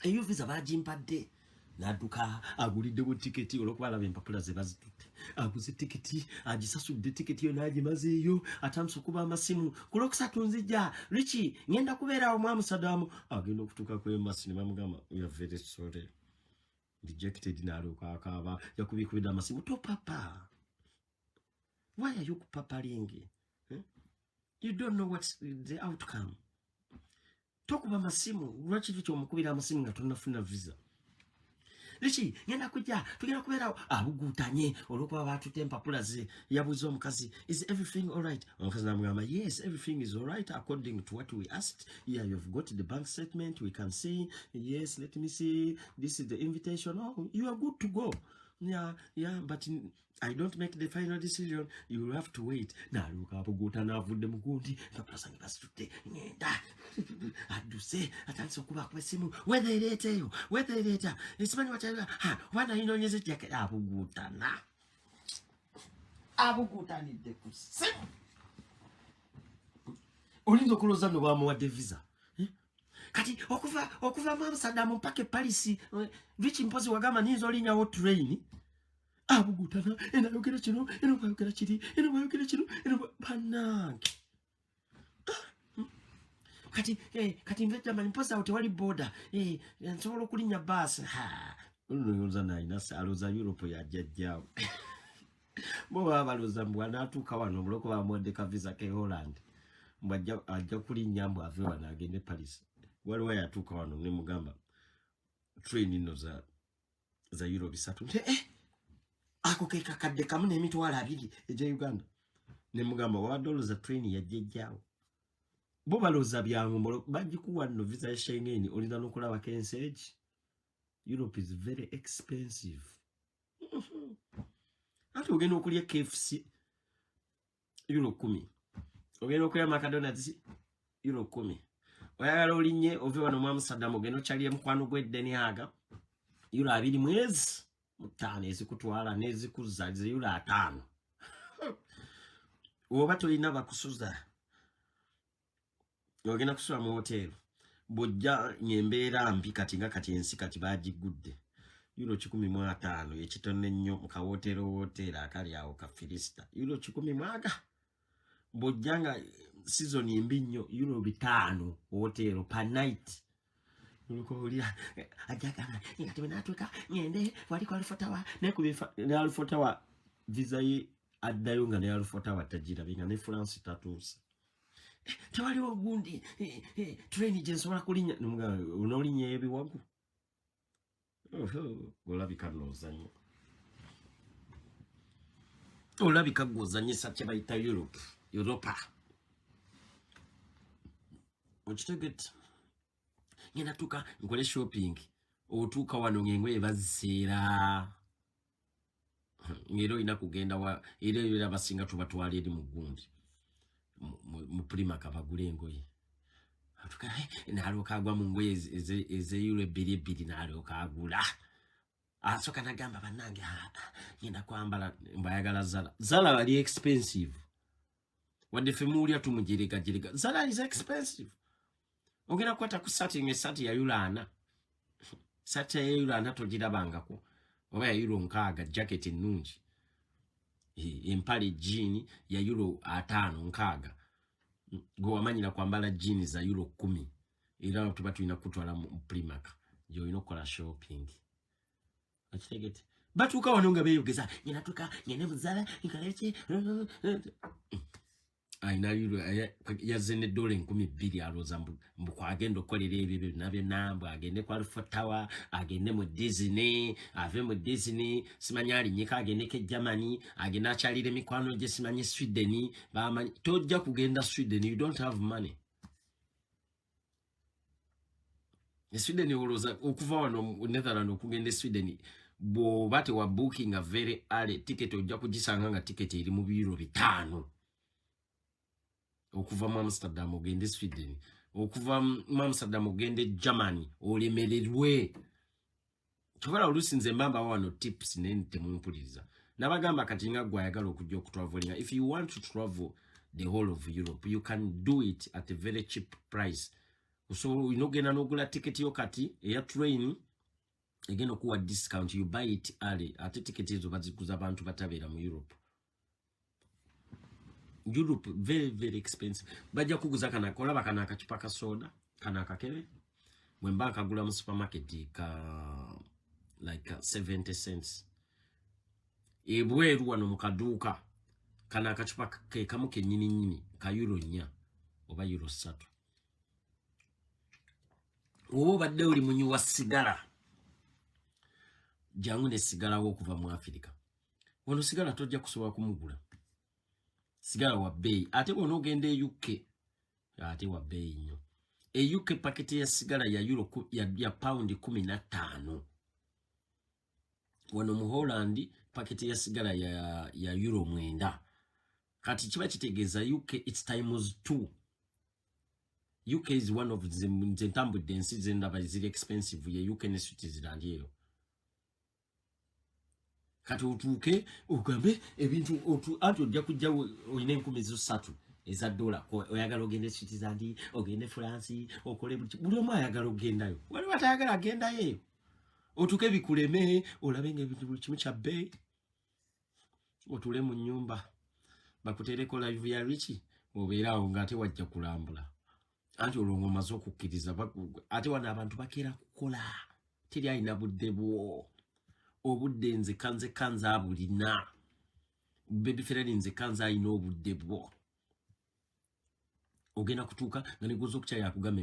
Eyo visa bagimpadde naduka agulidde ku tiketi olokubala bempapula ze bazitutte. Aguze tiketi agisasudde tiketi yo nagimazeeyo atamso kuba amasimu kulokusatu nzija Richie ngenda kubeera omwamu Sadamu agenda okutuka ku embassy ne bamugamba we are very sorry rejected naluka akaba yakubikubida amasimu to papa. Why are you papaling? You don't know what's the outcome. Talk about masimu. Lwaki kicho omukubira amasimu nga tunafuna visa. Richie, ngenda kujja tugenda kubera abugutanye olwokuba batutte empapula ze yabuza omukazi is everything all right? Omukazi namugamba yes everything is all right according to what we asked. Yeah, you've got the bank statement we can see. Yes, let me see, this is the invitation. Oh, you are good to go. Yeah, but I don't make the final decision. You will have to wait. Na luka abuguta na vudde mugundi kapula sange basitutte ngenda aduse atanso kuba kwesimu whether later isimani wachanga ha wana inonyeze jake abuguta ni de kusimu olinzo kuloza no bamu wa visa. Kati okuva mu Amsterdam mpake Paris Richie mpozi wagama nizo linya wo train abugutana enayogera kino enayogera kiri enayogera kino banange. Kati mveta mpoza utewali border nsobola okulinya bus unoyoza na inasa aloza Europe ya jajjao bo baloza mbwana atuka wano muloko ba modeka visa ke Holland mbajja ajja kulinya mbu ave wana agende Paris. Waliwo yatuka wano ne mugamba train ino za Euro bisatu ako ke kakadde kamu n'emitwalo 2 eje Uganda ne mugamba wa dollars za train ya jejjao bo baloza byangu bagikuwa no visa ya Schengen olina nokulaba kenseji. Europe is very expensive. Ati ogenda okulya KFC euro 10 ogenda okulya McDonald's euro 10 oyagala olinye ove wano mu Amsterdam ogenda okyalye mukwano gw'eddeni aga euro 2 mwezi mutano ezikutwala nezikuza euro 5 oba tolina bakusuza ogenda kusula mu hotel bojja nyembeera mbi kati nga kati ensi kati bagigudde euro 15 ekitone nnyo mu hotel akali awo ka Filista euro 10 bojjanga season imbi nnyo euro 5 hotel per night ulikolia ajaga ngati benatuka ngende wali kwa Alfotawa ne kubifa ne Alfotawa visa yi addayo nga ne Alfotawa tajira binga ne France tatusa tewali ogundi train jensobola kulinya unolinya ebiwagu olabika nozanyo olabika gozanyisa kye bayita Europa okitegete ngenda tuka nkole shopping otuka wano ngengwe baziseera ngero ina kugenda wa ile abasinga tubatwala eri mugundi mu prima kabagule ngoyi atuka naloka agwa mu ngoye eze euro 2 naloka agula asoka nagamba banange ngenda kwambala mbayagala Zara bali expensive wadde femulya tumujereka Zara is expensive ogenda kwata ku sati ngesati ya yulana sati ya yulana togirabangako oba ya euro 6 jacket ennungi empale jean ya euro 5 6 go wamanyira kwambala jean za euro 10 era tuba tulina kutwala mu Primark joino kola shopping achitegete batuka wanonga beyogeza nyinatuka nyene buzala ikaleke aina euro yazene $12 aloza mbuko agenda okolera ebyo nabyo namba agende kwa Alpha Tower agende mu Disney ave mu Disney simanyali nyika agende ke Germany agenda achalire mikwano je simanye Sweden bamanyi tojja kugenda Sweden you don't have money Sweden oloza okuva wano Netherlands okugenda Sweden bo bate wa booking a very early ticket ojja kugisanga nga ticket iri mu biro 5 okuva mu Amsterdam ogende Sweden okuva mu Amsterdam ogende Germany olemererwe tubala olusinze mbamba wano tips nente mumpuliriza nabagamba kati nga gwayagala okujja okutravelinga if you want to travel the whole of Europe you can do it at a very cheap price so inogena nogula ticket yo kati ya train again okuwa discount you buy it early ate ticket ezo bazikuza abantu batabera mu Europe very very expensive bajja kuguza kana kola bakana akachupa ka soda kana akakebe mwemba kagula mu supermarket ka like 70 cents ebweru wano mukaduka kana akachupa ke kamuke nyini ka euro 4 oba euro 3 badde oli munywa sigara jangu ne sigara wo kuva mu Africa wono sigara tojja kusobola kumugula sigara wa bei ate wono ogende UK ate wa bei nnyo UK packet ya sigara ya euro ya pound 15 wono mu Holland packet ya sigara ya euro 9 kati kiba kitegeza UK it's times 2 UK is one of the tambo densities and is expensive ya UK ne Switzerland yero kati otuke ugambe ebintu otu ato ojja kujja oyine 13 eza $, oyagala ogende Switzerland ogende France okole buli omu ayagala ogendayo wali watayagala agendayo otuke bikuleme olabenge ebintu buli kimu kya bei otule mu nyumba bakutereko live ya Richie obeerawo ngate wajja kulambula anti olongo mazo okukkiriza ate wana abantu bakera kukola teri ayina budde bwo obudde nze kanza abulina baby friend nze kanza ayina obudde bwo ogenda kutuuka nga negozo okukyaya akugame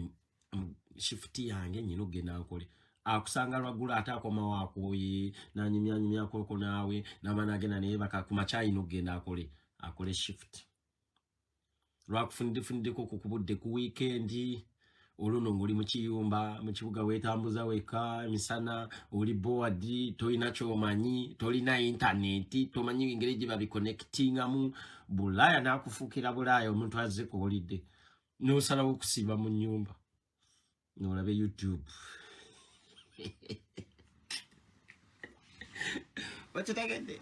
shift yange nyina ogenda nkole akusanga lwagula ate akoma wakoye nanyumya koko nawe namana agenda naye bakakumakyayina ogenda akole shift lwakufunide koko kubudde ku weekend oluno ngoli mu kiyumba mu kibuga wetambuza weka emisana oli board toyina kyomanyi tolina internet tomanyi ingreji babi connectinga mu bulaya nakufukira bulaya omuntu azze ko holiday no sala okusiba mu nyumba no labe YouTube wachitegede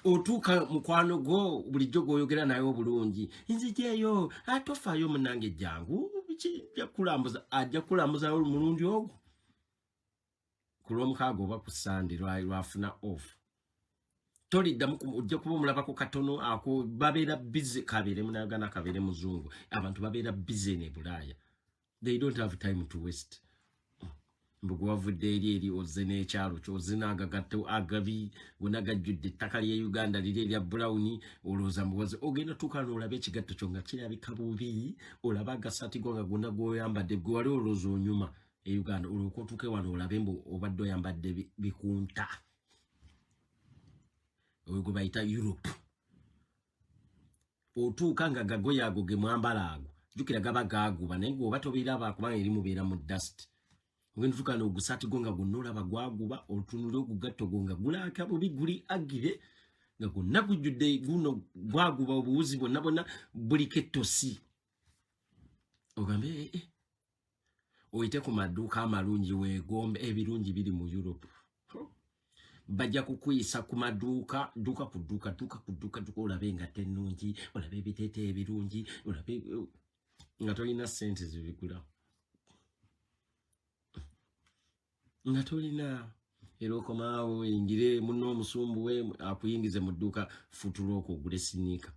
otuka mukwano go bulijjo goyogera nayo bulungi inzijeyo atofayo munange jangu bijja kulambuza ajja kulambuza mulungi ogwo kulomukago oba ku Sunday lwafuna off tolidda ojja kuba omulabako katono ako babeera busy kabere munagana kabere muzungu abantu babeera busy ne bulaya they don't have time to waste mbugo wavudde eri ozze n'ekyalo kyozina agagatto agabi gonagajjudde ettaka lya Uganda liri lya brown olooza mbuwaze ogenda tukana olabe ekigatto kyo nga kirabika bubi olaba agasati go nga gonna goyambadde gwe wali olooza onyuma e Uganda olwokotuke wano olabe mbu obadde oyambadde bikunta gwe bayita Europe otuuka nga gagoya ago ge mwambala ago jukira gaba gaguba naye gwe oba tobiraba kubanga eri mubeera mu dust ngendo tukana ogusati gonga gunola bagwaguba otunule ogugatto gonga gulaka bubi guli agire nga gonna gujudde guno gwaguba obuwuzi bonna buli ketosi ogambe oyite ku maduuka amalungi weegombe ebirungi biri mu Europe bajja kukuyisa ku maduuka duka ku duka olabe nga tennungi olabe ebiteete ebirungi olabe nga tolina sente zibigula Natolina eroko mawo ingire muno musumbu we akuyingize mu dduuka futulo okugula sinika.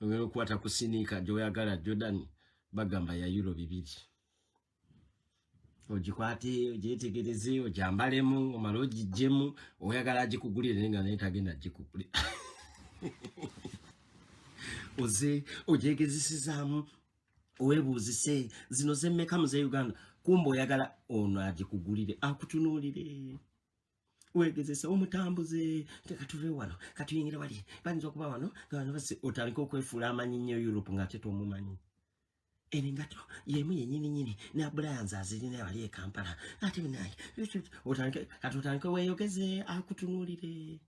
Ngero kwata ku sinika joyagala Jordan bagamba ya euro 2. Ojikwate ojetegereze ojambalemu omaloji jemu oyagala agikugulire nga netagenda agikugulire. Oze ojegezisizamu owebuzise zino zemmeka muze Uganda kumbo oyagala ono agikugulire akutunulire. Wegezesa omutambuze tekatuve wano katuyingire wali banzo kuba wano ngano base otaliko kwefula amanyinyo Europe ngate to mumanyi. Eningato yemu yenyini na Brian azirine wali e Kampala ati binayi otaliko weyogeze akutunulire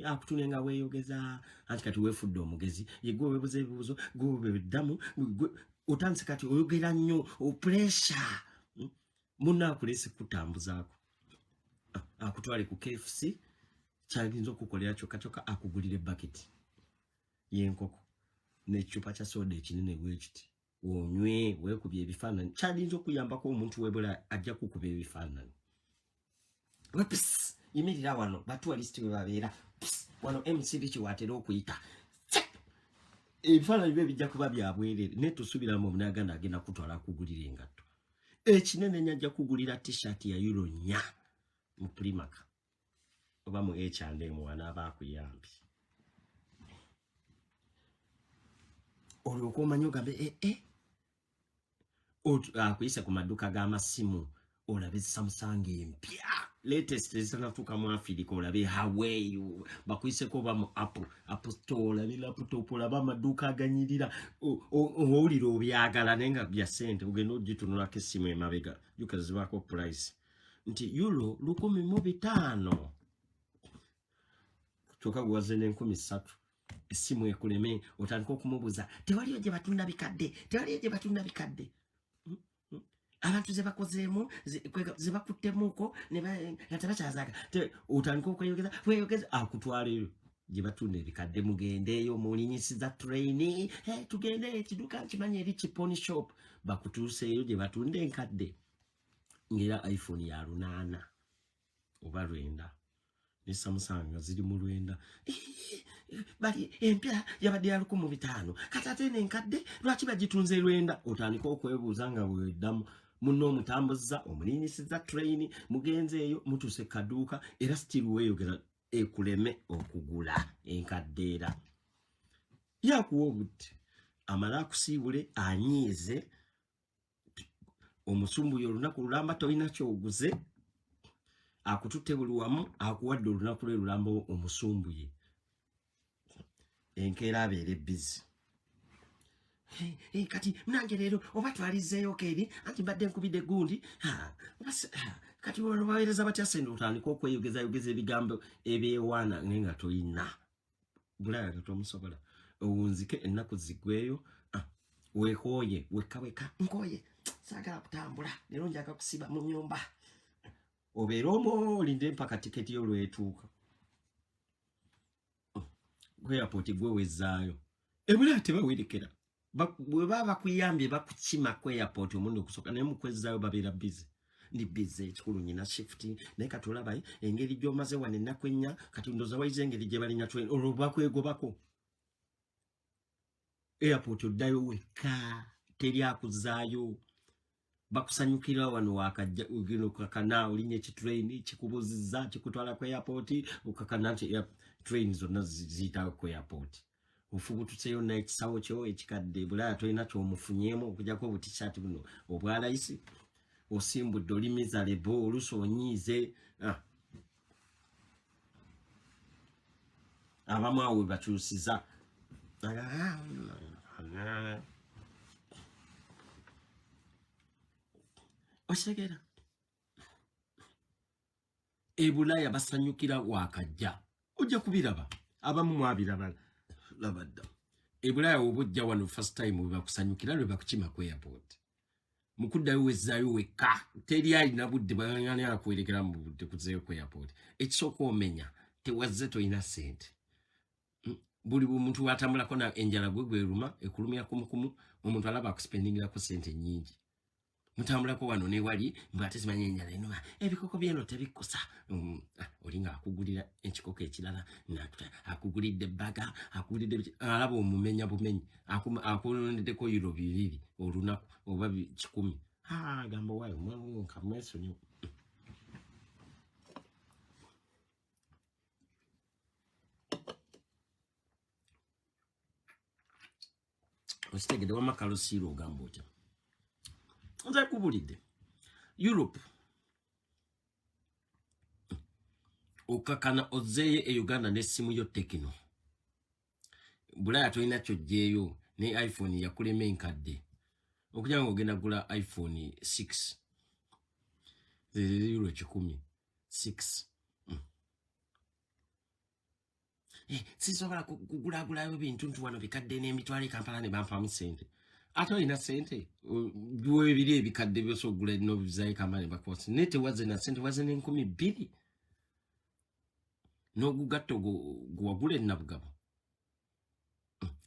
akutunenga weyogeza anti kati wefudde omugezi yegwe webuze ebibuzo gwe biddamu otanse kati oyogera nnyo pressure muna akulese kutambuzaako akutwale ku KFC kyalinza okukolera kyokka akugulire bucket yenkoko n'ekicupa kya soda ekinene bwekiti onywe weekubye ebifaananyi kyalinza okuyambako omuntu webula ajja kukuba ebifaananyi wepis yimirira wano batuwalisiti we babeera wano MCB kiwatera okuyita ebifaananyi bye bijja kuba byabwerere naye tusubiramu omunaganda agenda kutwala akugulira engatto ekinene nyajja kugulira t-shirt ya euro 4 mu Primark oba mu H&M wanaaba akuyambi olyoka omanyi ogambe akuyise ku maduuka g'amasimu olabe Samsung empya latest ezitanatuuka mu Africa olabe Huawei bakuyiseko oba mu Apple Store olabe laptop olaba amaduuka aganyirira owulira obyagala naye nga bya ssente ogenda ogitunulako essimu emabega jukazibaako price nti euro 1,500 kyokka gwaze n'3,000 essimu ekuleme otandika okumubuuza tewaliyo gye batunda bikadde abantu ze bakozeemu ze bakuttemuuko nga tebakyazaga otandika okweyogeza akutwaleyo gye batunda ebikadde mugendeeyo mulinyisiza train tugende ekiduka nkimanyi eri Chiponi shop bakutuuseeyo gye batunda enkadde ngera iPhone ya 8 oba 9 ne Samsung nga ziri mu 9 bali empya yabadde ya 1,500 kati ate n'enkadde lwaki bagitunze 9 otandika okwebuuza nga bweddamu muno omutambuza omulinyisiza train mugenzeeyo mutuse kaduuka era still weeyogera ekuleme okugula enkadde era yakuwa obudde amala akusiibule anyiize omusumbu yo olunaku lulamba tolina kyoguze akututte buli wamu akuwadde olunaku lwe lulamba omusumbu ye enkeera abeere busy kati nange leero oba twalizeeyo keeri anti mbadde nkubidde gundi kati baweereza batya sente otandika okweyogeza ebigambo ebyewaana naye nga toyina bulaya katomusobola owunzike ennaku ziggweyo weekooye wekka nkooye saagala kutambula leero njaga kusiba mu nnyumba obeera omwo olinde mpaka tiketi yo lwetuuka ku airport gwe wezzaayo ebulaya tebawerekera bwe baba bakuyambye bakukima ku airport omundi okusooka naye mukwezzaayo babeera busy ndi busy ekikulu nyina shift naye kati olaba engeri gy'omaze wano ennaku 4 kati ndooza wayize engeri gye balinya train olwo bakwegobako airport oddayo wekka teri akuzzaayo bakusanyukira wano wakajja ugino kakana olinye ekitrain kikubuzizza kikutwala ku airport ukakana nti train zonna ziyita ku airport ofubututseyo n'ekisawo kyo ekikadde bulaya tolina kyomufunyeemu okujjako obutishaati buno obwalayisi osimbudde oli miserable oluusi onyiize abamu awo we bakyusiza okitegeera ebulaya basanyukira wakajja ojja kubiraba abamu mwabiraba labadda ebulaya obujja wano first time we bakusanyukira lwe bakukima ku airport mukuddayo wezzaayo wekka teri alina budde bayani akwerekera mu budde kuzeeyo ku airport ekisooka omenya tewazze toyina ssente buli muntu watambulako na enjala gwe gweruma ekulumya kumukumu omuntu alaba akuspendingirako ssente nnyingi mutambulako wano ne wali mbate simanye enjala eno ebikoko byeno tebikusa olinga akugulira ekikoko ekirala akugulidde baga akugulidde alaba omumenya bumenyi akulondeddeko euro 2 olunaku oba 10 gamba wayo kamwesonyi ositegedde wamakalo siiro ogamba otya nze kubulidde Europe okakana ozeeye e Uganda n'essimu yo Tekino bulaya tolina kyojjeeyo ne iPhone yakulema enkadde okugira nga ogenda gula iPhone 6 euro 10 6 sisobola kugulagulayo bintu nti wano bikadde n'emitwalo Kampala ne bampamu sente ate olina sente bwebiri ebikadde byose ogula nobizayo Kampala ne bakwasa naye tewaze na sente waze n'2,000 n'ogugatto gwagula ennabugabo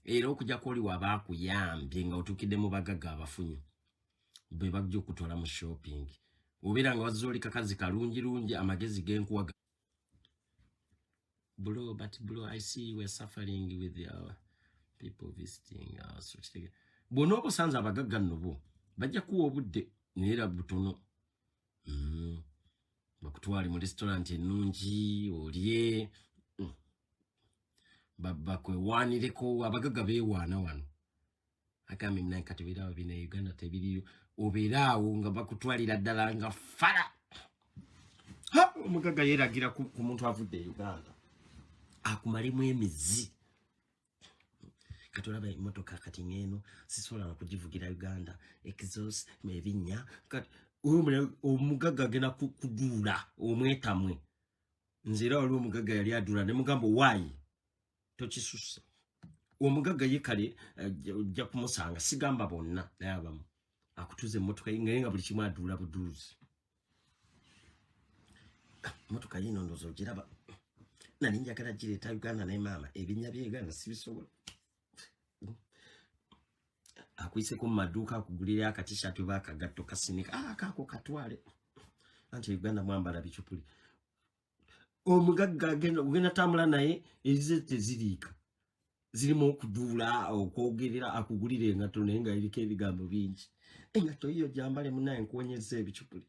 era okujja kwoli wabaakuyambye nga otuukidde mu bagagga abafunye be bajja okutwala mu shopping obeera nga wazze oli kakazi kalungirungi amagezi g'enkuwaga bro I see you were suffering with your people visiting us bw'ona obusanze abagagga nno bo bajja kuwa obudde neera butono bakutwale mu restaurant ennungi olye bakwewaanireko abagagga beewaana wano agambe mnaye kati biraawo bina Uganda tebiriyo obeeraawo nga bakutwalira ddala nga fala omugagga yeeragira ku muntu avudde e Uganda akumalemu emizi kati olaba emmotoka kati ng'eno sisobola kugivugira Uganda exhaust ebinnya kati omugagga agenda kuduula omwetamwe nze era waliwo omugagga yali aduula ne mugamba waayi tokisusa omugagga ye kale ojja kumusanga sigamba bonna naye abamu akutuza emmotoka naye nga buli kimu aduula buduuzi emmotoka yino ndowooza ogiraba nali njagala gireeta Uganda naye maama ebinnya bye Uganda sibisobola akuyiseko mu maduuka akugulira akatishaati oba akagatto kasinika kaako katwale anti Uganda mwambala bicupuli omugagga ogenda tambula naye ezize teziriika zirimu okuduula okwogerera akugulira engatto naye nga eriko ebigambo bingi engatto yiyo gyambale munaye nkuwonyeza ebicupuli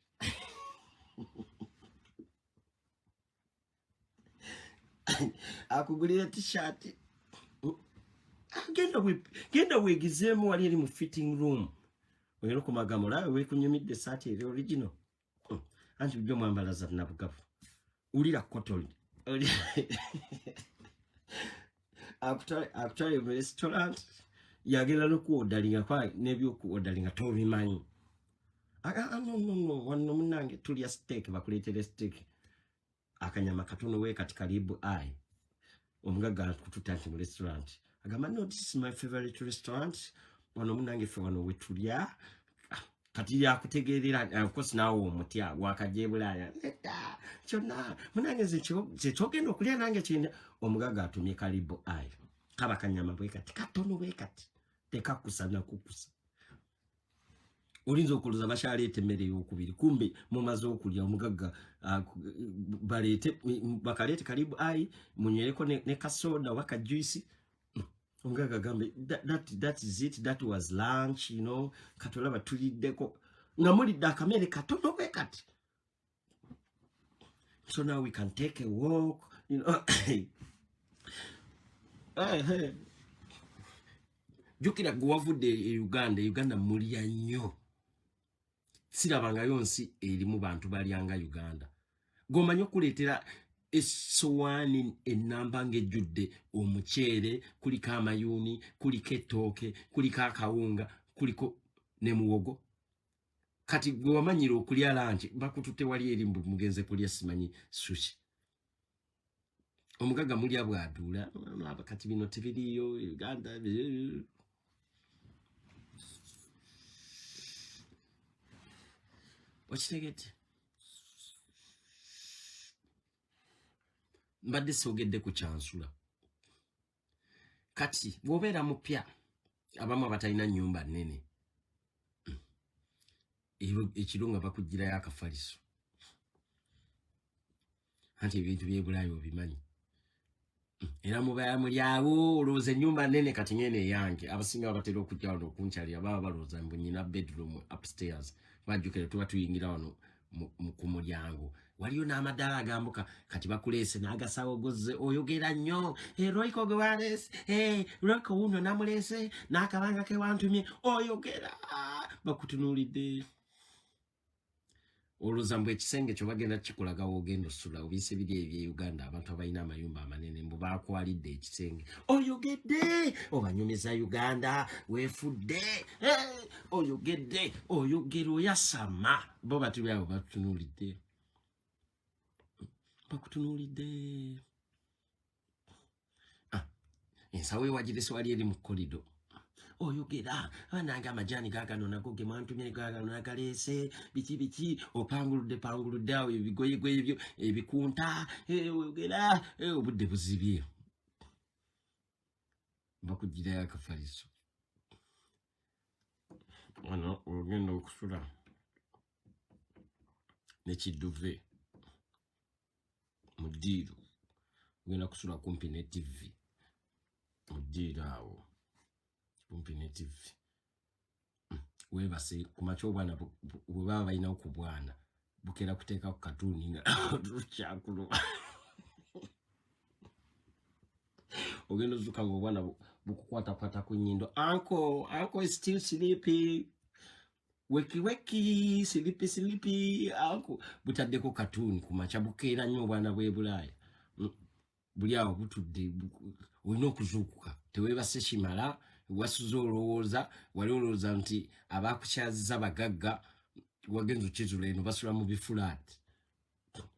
akugulira t-shirt genda weegizeemu wali eri mu fitting room oyera ku magambo lawe weekunyumidde esaati eri original anti bujja mwambala za nnabugavu ulira cotton akutwale mu restaurant yagenda n'okuwodalinga kwa n'ebyokuwodalinga tobimanyi no wano munange tulya steak bakuleetere steak akanyama katono we kati karibu ai omugagga kututa nti mu restaurant agamba no this is my favorite restaurant wano munange fe wano wetulya kati yakutegeerera of course nawe omutya wakajje bulaya kyonna munange zekyogenda okulya nange kyenda omugagga atumye karibu ai kaba kanyama bwe kati katono bwe kati tekakusa nakukusa olinza okuluza bakyaleeta emmere ey'okubiri kumbe mumaze okulya omugagga bakaleete karibu ai munywereko ne kasoda oba kajuisi omugagga agambe that is it, that was lunch, you know, kati olaba tuliddeko nga mulidde akamere katono bwe kati so now we can take a walk, you know. Jukira gwe wavudde e Uganda mulya nnyo sirabangayo nsi erimu bantu balyanga Uganda gomanyi okuleetera essowaani ennamba ng'ejjudde omuceere kuliko amayuuni kuliko ettooke kuliko akawunga kuliko ne muwogo kati gwe wamanyira okulya lanchi bakututte wali eri mugenze kulya simanyi sushi omugagga mulya bwaduula kati bino tebiriyo Uganda okitegedde mbadde soogedde ku kyansula kati bw'obeera mupya abamu abatalina nnyumba nnene ekirunga bakugira yakafaliso anti ebintu byebulayo bimanyi era mubaya mulyawo olowooza ennyumba nene kati ngene yange abasinga batera okujja wano okunkyalira baba balowooza mbu nyina bedroom upstairs bajjukira tuba tuyingira wano ku mulyango waliyo n'amadaala agambuka kati bakuleese n'agasawo gozze oyogera nnyo roiko gwe waleese roiko wuno namuleese n'akabanga ke wantumye oyogera bakutunuulidde olowooza mbu ekisenge kyo bagenda kikulaga woogenda osula obiyise biri ebye Uganda abantu abalina amayumba amanene mbu bakwalidde ekisenge oyogedde obanyumiza Uganda weefudde oyogedde oyogera oyasama bo batuli abo bakutunuulidde ensawo ewagirese wali eri mu kolido oyogera nange amajaani gaagano nago ge mwantumye gaagano nagaleese biki opanguludde awo ebigoyego ebyo ebikunta oyogera obudde buzibye bakugirayo akafaliso wano ogenda okusula nekidduve mu ddiiro ogenda kusula kumpi ne TV mu ddiiro awo kumpi ne TV webase kumakya obwana bwe baba balinawo ku bwana bukera kuteeka ku katuuni nga tukyakuluma ogenda ozuka nga obwana bukukwatakwata ku nnyindo uncle is still sleepy weki sleepy uncle butaddeko katuuni kumakya bukeera nnyo obwana bwe Bulaaya buli awo butudde olina okuzuukuka tewebase kimala wasuze olowooza wali olowooza nti abakukyaziza bagagga wagenza okizula eno basula mu bifulaati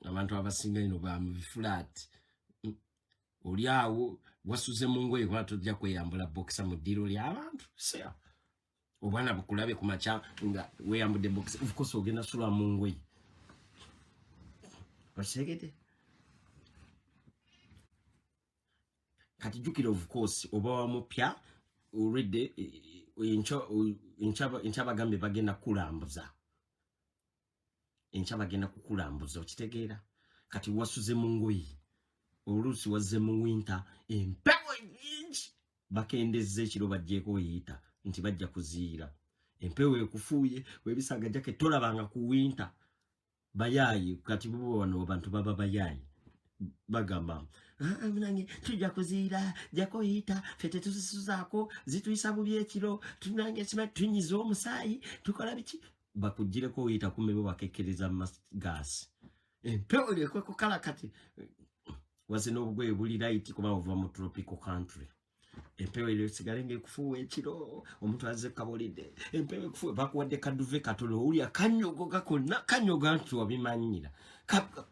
abantu abasinga eno ba mu bifulaati oli awo wasuze mu ngoye kuba tojja kweyambula bokisa mu ddiiro ly'abantu sea obwana bukulabe ku makya nga weyambudde bokisa of course ogenda sula mu ngoye osegede kati jjukira of course oba wamupya already enkya bagambe bagenda kukulambuza okitegeera kati wasuze mu ngoye oluusi wazze mu winter empewo nyingi bakendezza ekiro bajjeeko oyiyita nti bajja kuziira empewo ekufuuye webisanga jake tolabanga ku winter bayaayi kati bubo wano abantu baba bayaayi bagamba nange tujja kuziira jako yita fete tuzisuzaako zituyisa bubi ekiro tunange kima tunyiza omusaayi tukola biki bakugireko oyita kumebe bakekkereza gaasi empewo lekwe kukala kati waze n'obugoye buli right kuba ova mu tropical country empewo esigale ng'ekufuuwa ekiro omuntu azze kabolidde empewo ekufuuwa bakuwadde kaduve katono owulya kanyogoga konna kanyoga nti wabimanyira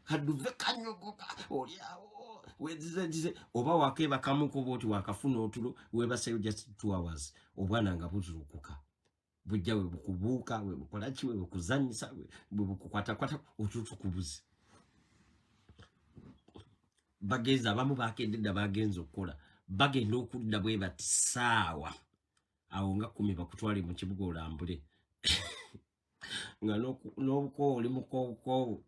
kaduve kanyogoga oliawo wezize oba wakeeba kamu kuba oti wakafuna otulo webaseyo just 2 hours obwana nga buzuukuka bujja we bukubuuka we bukolaki we bukuzanyisa we bukukwatakwata otutukubuzi bagenza abamu bakedde bagenza okukola bagenda okudda bwe bati ssaawa awo nga 10 bakutwale mu kibuga olambule nga n'obukowo oli mukowukoowu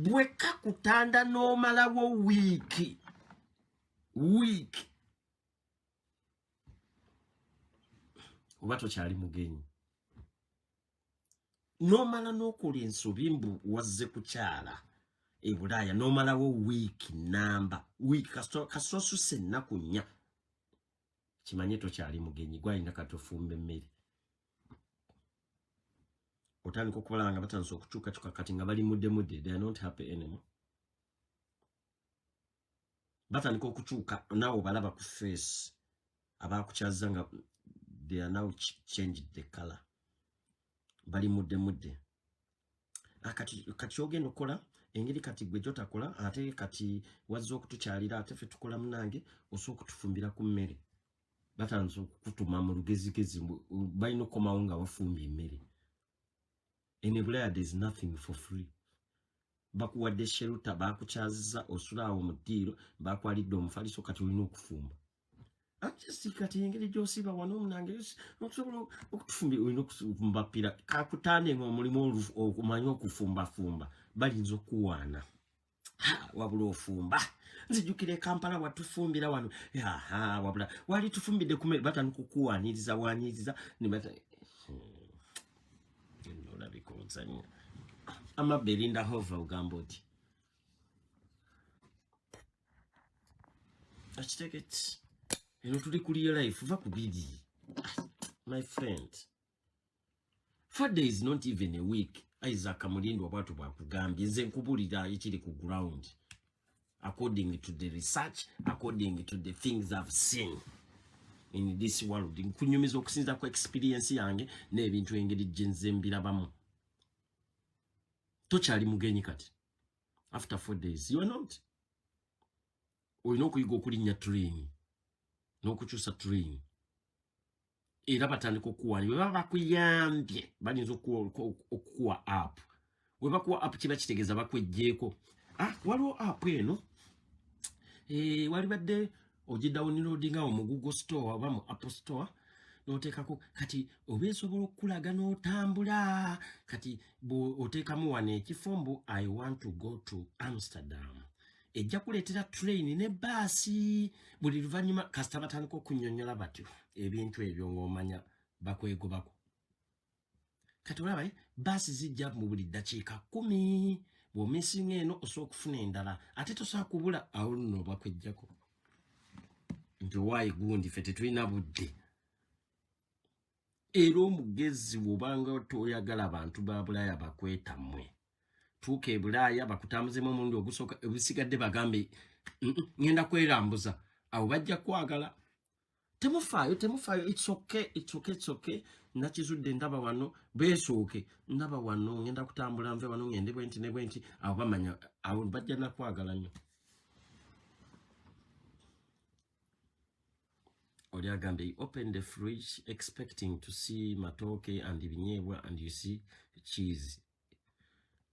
bweka kutanda n'omalawo wiiki oba tokyali mugenyi n'omala n'okola ensobi mbu wazze kukyala e Bulaaya n'omalawo wiiki namba wiiki kasito osusse ennaku 4 kimanye tokyali mugenyi gwalina kati ofumba emmere otandika okubalaba nga batandise okukyukakyuka kati nga bali mudde they are not happy anymore batandika okukyuka naawe balaba ku face abakukyaza nga they are now changed the color bali mudde kati ogenda okukola engeri kati gwe gyotakola ate kati wazze okutukyalira ate ffe tukola munange osooka okutufumbira ku mmere batandise okukutuma mu lugezigezi balina okukomawo nga wafumbye emmere in Bulaaya there is nothing for free bakuwadde shelter bakukyaziza osula awo mu ddiiro bakwalidde omufaliso kati olina okufumba Just kati engeri gyosiba wano munange okusobola okutufumbira olina okufumbapira kakutane ng'omulimu okumanya okufumba balinza okuwaana wabula ofumba nzijukire Kampala watufumbira wano wabula wali tufumbidde kumere batanukukuwaniriza waniriza nibata olabika ozanya Belinda Hova ugamba oti achiteket tuli kuli life va kubidi my friend 4 days not even a week Isaac Mulindo wabatu bakugambye nze nkubulira ekiri ku ground according to the research, according to the things I've seen in this world. Nkunyumiza okusinza ku experience yange n'ebintu engeri gyenze mbirabamu. Tokyali mugenyi kati. After 4 days, you are not. Olina okuyiga okulinnya train. N'okukyusa train. Era batandika okuwani. Bwe baba bakuyambye, balinza okukuwa app. Bwe bakuwa app kiba kitegeeza bakweggyeko. Waliwo app eno. Wali badde ogidownloadinga mu Google Store oba mu Apple Store n'oteekako kati obeesobola okulaga n'otambula kati oteekamu wano ekifo I want to go to Amsterdam ejja kuleetera train ne baasi buli luvannyuma kasita batandika okunnyonnyola batyo ebintu ebyo ng'omanya bakwegobako kati olaba baasi zijja mu buli ddakiika 10 bw'omisinga eno osobola okufuna endala ate tosobola kubula awo nno bakwejjako nti waayi gundi ffe tetulina budde era omugezi bw'obanga toyagala abantu ba Bulaaya bakwetammwe tuuka e Bulaaya bakutambuzemu omulundi ogusooka ebisigadde bagambe ngenda kwerambuza awo bajja kwagala temufaayo it's okay nakizudde ndaba wano beesooke ndaba wano ngenda kutambula nve wano ngende bwenti ne bwenti awo bamanya awo bajja nakwagala nnyo oli agambe open the fridge expecting to see matoke and ibinyebwa and you see cheese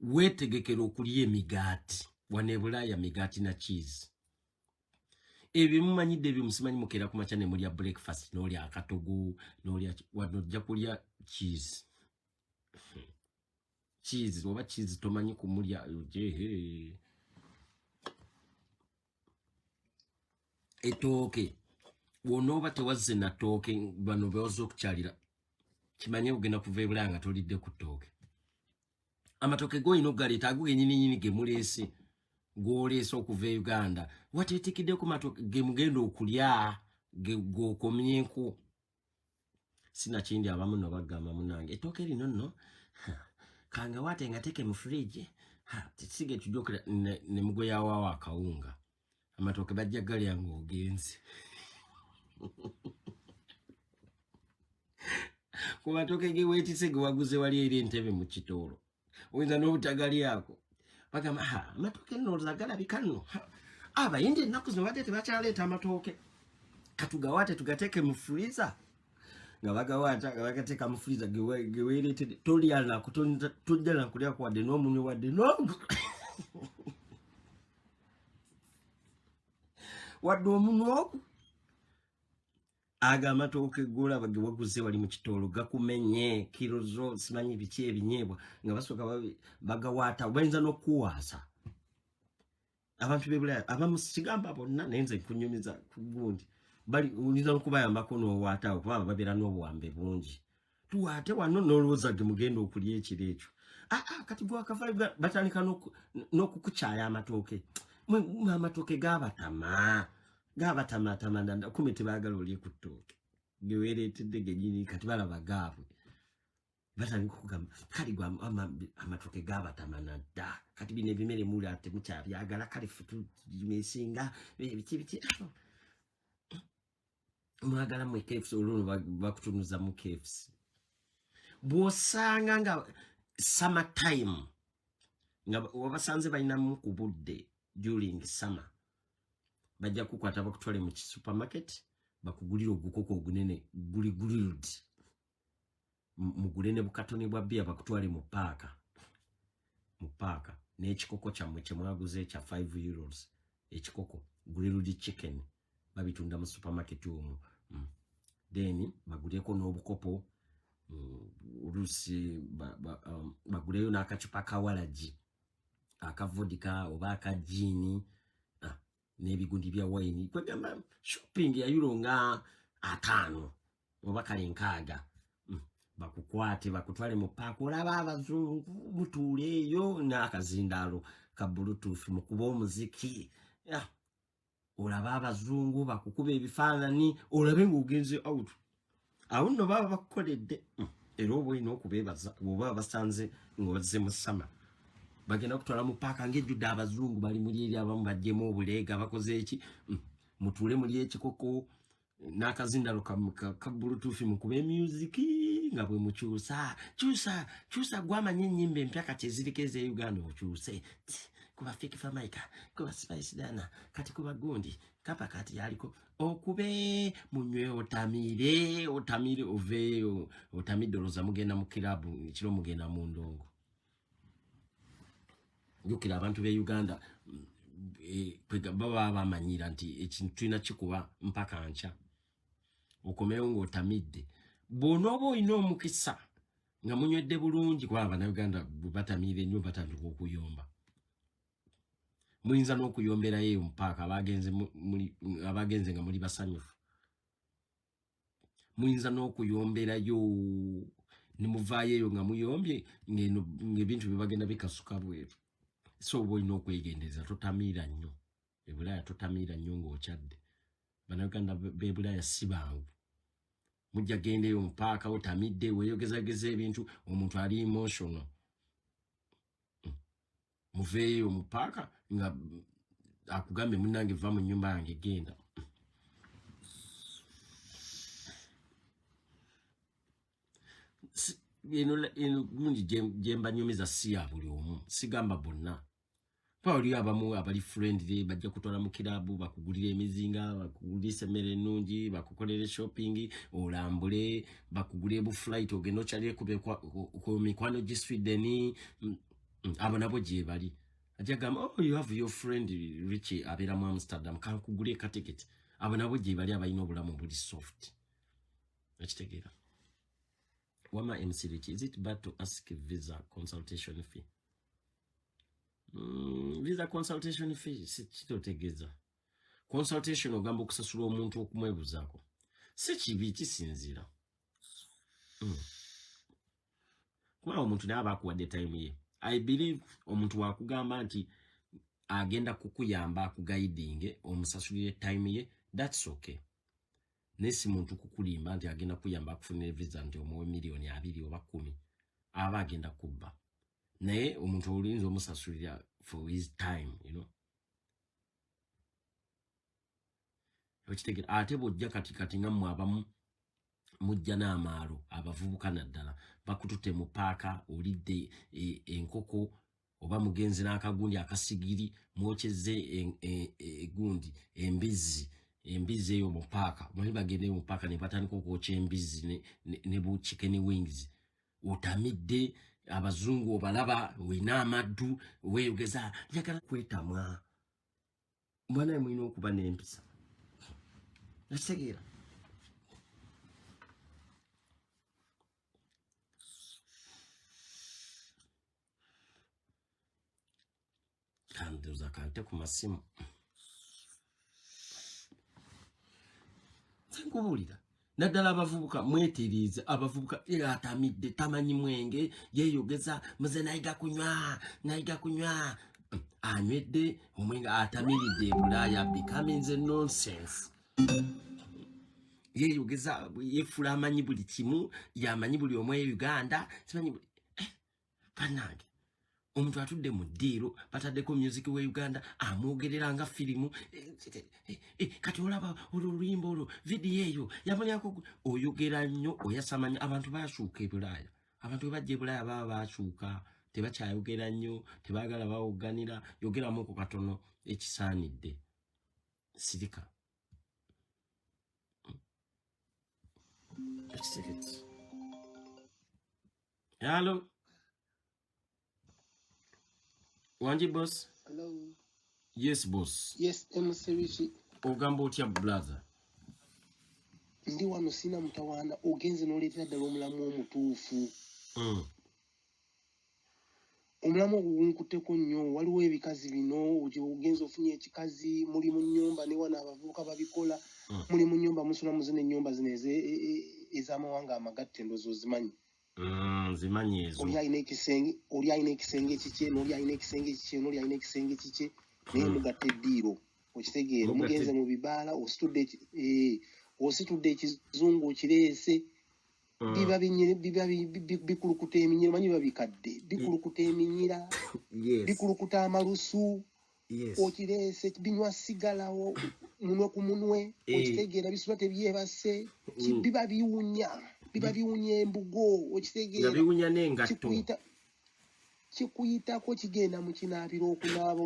weetegekera okulya emigaati wane Bulaaya migaati na cheese ebyo mumanyidde ebyo musimanyi mukeera ku makya ne mulya breakfast n'olya akatogo n'olya wano ojja kulya cheese oba cheese tomanyi kumulya etooke wonooba tewazze na tooke bano bewaza okukyalira kimanye ogenda kuva e Bulaaya nga tolidde ku ttooke amatooke goyina okugaleeta ago genyininyini ge muleese g'oleese okuva e Uganda wateetikiddeko matooke ge mugenda okulya g'okomyeko sinakindi abamu no bagamba munange ettooke lino nno kanga wate nga teeke mu fridge tisige tujokera ne mugoyawaawo akawunga amatooke bajja galya ng'ogenze ku matooke ge weetise ge waguze wali eri entebe mu kitoolo oyinza n'obutagalyako bagamba amatooke nno zagalabika nno abayindi ennaku zino badde tebakyaleeta amatooke katugawaate tugateeke mu freezer nga bagawaata nga bagateeka mu freezer ge weereetedde tojja nakulya wadde n'omunywe wadde wadde omunwe ogwo aga amatooke golaba ge waguze wali mu kitoolo gakumenye kiro zo simanyi biki ebinyeebwa nga basooka bagawaata bayinza n'okuwaasa abantu b'e Bulaaya abamusigamba bonna naye nze nkunyumiza ku gundi oyinza n'okubayambako n'owaataawo kubanga babeera n'obuwambe bungi tuwaate wano n'olowooza ge mugenda okulya ekiro ekyo kati gwakava batandika n'okukukyaya amatooke amatooke gabatama kumi tebaagala olye ku ttooke ge weereetedde genyini kati balaba gaabwe batandika okugamba kale gwe amatooke gabatama nadda kati bino ebimere muli ate mukyabyagala kale ffe tumesinga biki mwagala mu KFC olwo bakutunuza mu KFC bw'osanga nga summer time nga wabasanze balinamu ku budde during summer bajja kukwata bakutwale mu supermarket bakugulira ogukoko ogunene guli grilled mugule ne bukatoni bwa bia bakutwale mu paaka n'ekikoko kyammwe kye mwaguze ekya €5 ekikoko grilled chicken babitunda mu supermarket omwo. Then baguleko n'obukopo olusi baguleyo n'akacupa kawalaji akavodika oba akajini n'ebigundi bya wine kwegamba shopping ya euro nga 5 oba kale 6 bakukwate bakutwale mu park olaba abazungu mutuuleeyo n'akazindalo ka bluetooth mukuba omuziki olaba abazungu bakukuba ebifaananyi olabe ng'ogenze out awo nno baba bakukoledde era oba olina okubeebaza oba basanze ng'ozze mu sama bagenda kutwala mu paaka ng'ejjudde abazungu bali muli eri abamu baddemu obuleega bakoze eki mutuule muli ekikoko n'akazindalo ka bluetooth mukuba emyuziki nga bwe mukyusa kyusa gwamanya ennyimba empya kati eziriko eza Uganda okyuse kuba fiki famaika kuba spice dana kati kuba gundi kapa kati yaliko okube munywe otamire oveyo otamide oloza mugenda mu kilabu ekiro mugenda mu ndongo. Jukira abantu be Uganda baba bamanyira nti ekintu tulina kikuba mpaka nca okomeyo ng'otamidde bw'onooba olina omukisa nga munywedde bulungi kuba Abannayuganda batamira ennyo batandika okuyomba. Muyinza n'okuyomberayo mpaaka abagenze nga muli basanyufu. Muyinza n'okuyomberayo ne muvaayo eyo nga muyombye ng'ebintu bye bagenda bikasuka bweru. So oba olina okwegendereza totamiira nnyo. Ebulaaya totamiira nnyo ng'okyadde. Bannayuganda b'e Bulaaya si bangu. Mujja gendeyo mpaaka otamidde weeyogezageza ebintu omuntu ali emotional. Muveeyo mu paaka nga akugambe munnange va mu nnyumba yange genda. Eno gundi gye mbanyumiza si ya buli omu sigamba bonna. Oli abamu abali friendly bajja kutwala mu kirabu bakugulira emizinga bakugulisa emmere ennungi bakukolere shopping olambule bakugulire bu flight ogenda okyalire ku mikwano gi Sweden abo nabo gye bali. Ajja gamba you have your friend Richie abeera mu Amsterdam kankugule ka ticket. Abo nabo gye bali abalina obulamu buli soft. Ekitegeera. Wama MC Richie, is it bad to ask visa consultation fee? Visa consultation fee si kitotegeeza. Consultation ogamba okusasula omuntu okumwebuzaako. Si kibi kisinzira. Kuba omuntu naye aba akuwadde time ye. I believe omuntu wakugamba nti agenda kukuyamba akuguiding omusasulire time ye, that's okay. Nesi muntu kukulimba nti agenda kuyamba akufunira visa nti omuwe $2,000,000 oba 10 aba agenda kubba. Naye omuntu olinza omusasulira for his time, you know. Okitegera ate bw'ojja kati nga mmwe abamu mujja n'amaalo abavubuka naddala bakutute mu paaka olidde enkoko oba mugenzi n'akagundi akasigiri mwokyezze egundi embizi eyo mu paaka muli bagende mu paaka ne batandika okwokya embizi ne bu chicken wings otamidde abazungu obalaba wina amaddu weeyogeza njagala kwetamwa mwana mwina okuba n'empisa. Nakitegeera. Kanduza kante ku masimu. Nkubuulira naddala abavubuka mwetiriize abavubuka atamidde tamanyi mwenge yeeyogeza muze nayiga kunywa anywedde omwenge atamiridde e Bulaaya becoming a nonsense. Yeeyogeza yeefula amanyi buli kimu yamanyi buli omu e Uganda simanyi buli bannange omuntu atudde mu ddiiro bataddeko music we Uganda amwogerera nga firimu kati olaba oluyimba olwo vidiyo eyo yamanyako oyogera nnyo oyasamanya abantu bakyuka e Bulaaya. Abantu bajja e Bulaaya baba bakyuka tebakyayogera nnyo tebaagala bawoganira yogeramu ku katono ekisaanidde sirika. Hello. Wanji boss? Hello. Yes boss. Yes, MC Richie. ogamba otya brother ndi wano sina mutawaana ogenze n'oleetera ddala omulamu omutuufu omulamu ogugunkutteko nnyo waliwo ebikazi bino ogenze ofunye ekikazi muli mu nnyumba ne wano abavubuka babikola muli mu nnyumba musula mu zino ennyumba zino ez'amawanga amagatte endozo ozimanyi zimanyi ezo oli alina ekisenge kikye n'oli alina ekisenge kikye n'oli alina ekisenge kikye naye mugatta eddiiro okitegeera mugenze mu bibaala ositudde ekizungu okireese biba bikulukuta eminyira manyi biba bikadde bikulukuta eminyira bikulukuta amalusu okireese binywa sigalawo munwe ku munwe okitegeera bisula tebyebase biba biwunya embugo okitegeera biwunya n'engatto kikuyitako kigenda mu kinaabiro okunaaba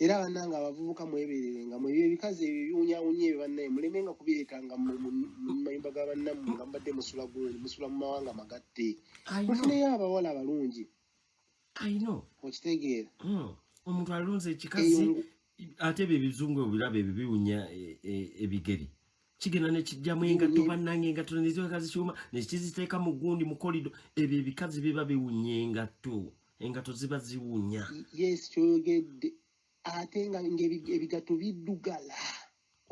era bannanga abavubuka mwebeererenga mu ebyo ebikazi ebyo biwunyawunya ebyo bannaye mulemenga kubireetanga mu mayumba ga bannammwe nga mbadde musula gundi musula mu mawanga magatte mufuneyo abawala abalungi okitegeera omuntu alunze ekikazi ate ebyo ebizungu ebiraba ebyo biwunya ebigeri kigenda nekijjamu engatto bannange engatto neziwekazi kiwuma nekiziteeka mu gundi mu kolido ebyo ebikazi biba biwunya engatto ziba ziwunya yes kyoyogedde ate nga ebigatto biddugala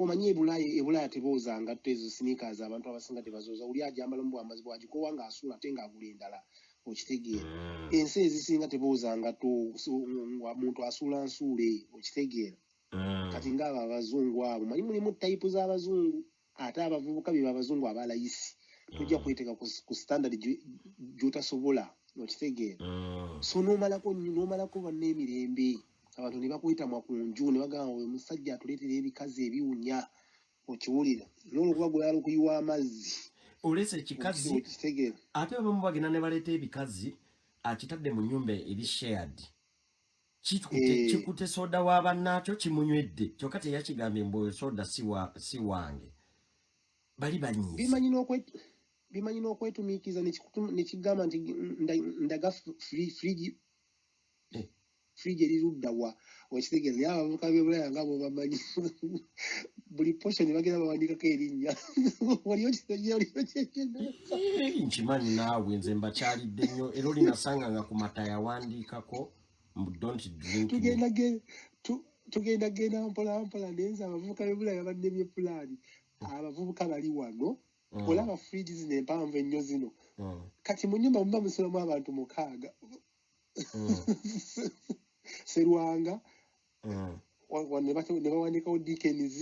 omanyi ebulaaya tebooza ngatto ezo sneakers abantu abasinga tebazooza oli ajambala mu bwambazi bwagikowa ng'asuula ate ng'agula endala okitegeera ensi ezisinga tebooza ngatto muntu asuula nsuule okitegeera kati ngaabo abazungu abo manyi mulimu tayipu z'abazungu ate abavubuka beba abazungu abalayisi tujja kweteeka ku standard gyotasobola okitegeera so n'omalako banna emirembe abantu ne bakuyita mwakunju ne bagamba we musajja atuleetera ebikazi ebiwunya okiwulira n'olukuba gwe yali okuyiwa amazzi olese ekikazi ate abamu bagenda ne baleeta ebikazi akitadde mu nnyumba eri shared kikute soda w'abannakyo kimunywedde kyokka teyakigambye mbu soda si wange bali banyiizi bimanyi n'okwetumiikiza nekigamba nti ndaga fridge erirudda wa okitegeera naye abavubuka b'ebulaya nga bo bamanyi buli potion bagenda bawandikako erinnya nkimanyi naawe nze mbakyalidde nnyo era olinasanga nga ku mata yawandiikako don't drink tugenda mpolampola naye nze abavubuka b'ebulaya bannemye pulaani abavubuka bali wano olaba fridge zino empanvu ennyo zino kati mu nnyumba muba musulamu abantu 6 Silwanga ne bawandikawo Dickens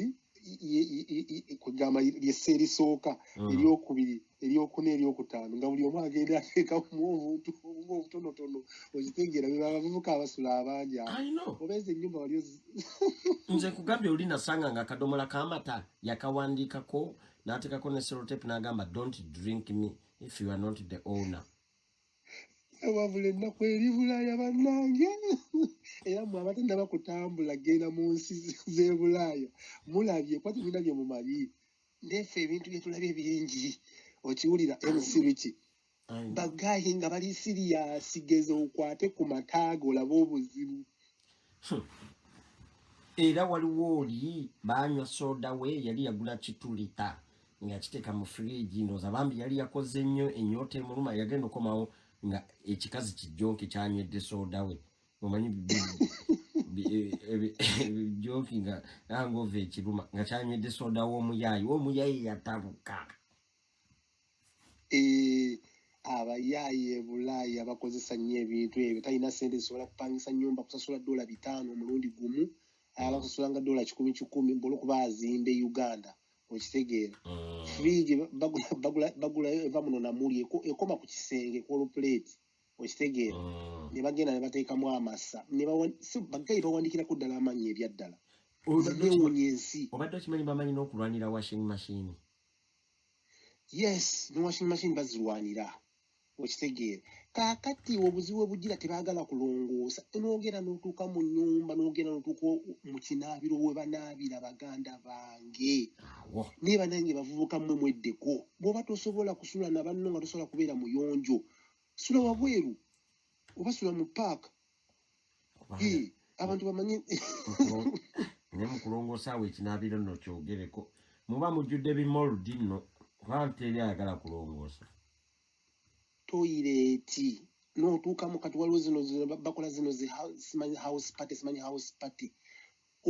kugamba lyesse erisooka eryokubiri eryokuna eryokutaano nga buli omu agenda ateekamu obuntu obutonotono okitegeera beba abavubuka abasula abangi obeeza ennyumba wali nze kugambye oli nasanga nga akadomola k'amata yakawandiikako n'ateekako ne serotape n'agamba don't drink me if you are not the owner wabula ennaku eri bulaaya bannange era mwe abatenda bakutambula genda mu nsi z'ebulaaya mulabye kwati bina bye mumanyi ndefe ebintu bye tulabye bingi okiwulira MC Richie bagayi nga bali siriyasi geze okwate ku mataago olaba obuzibu era waliwo oli banywa soda we yali yagula kitulita nga kiteeka mu fridge ndooza bambi yali yakoze nnyo ennyota emuluma yagenda okomawo nga ekikazi kijonki kyanywedde soda we omanyi jonki nga angova ekiruma nga kyanywedde soda w'omuyaayi yatabuka abayaayi ebulaaya bakozesa nnyo ebintu ebyo talina sente zisobola kupangisa nnyumba kusasula $5 omulundi gumu abasasulanga $10 olwokuba azimba e Uganda okitegeera fridge bagula eva muno namuli ekoma ku kisenge kw'oluplate okitegeera ne bagenda ne bateekamu amasa bagayi bawandikirako ddala amannya ebyaddala bewunya ensi obadde okimanyi bamanyi n'okulwanira washing machine yes ne washing machine bazirwanira okitegeera kaakati obuzibu obugira tebaagala kulongoosa n'ogera n'otuuka mu nnyumba n'ogera n'otuuka mu kinaabiro we banaabira baganda bange naye banange bavubuka mmwe mweddeko bw'oba tosobola kusula na banno nga tosobola kubeera muyonjo sula wabweru oba sula mu paaka abantu bamanye ne mukulu kulongosa we kinabiro no kyogereko muba mujudde bimoludi nno kwante byagala kulongosa toilet n'otuuka mu kati waliwo zino bakola zino simanyi house party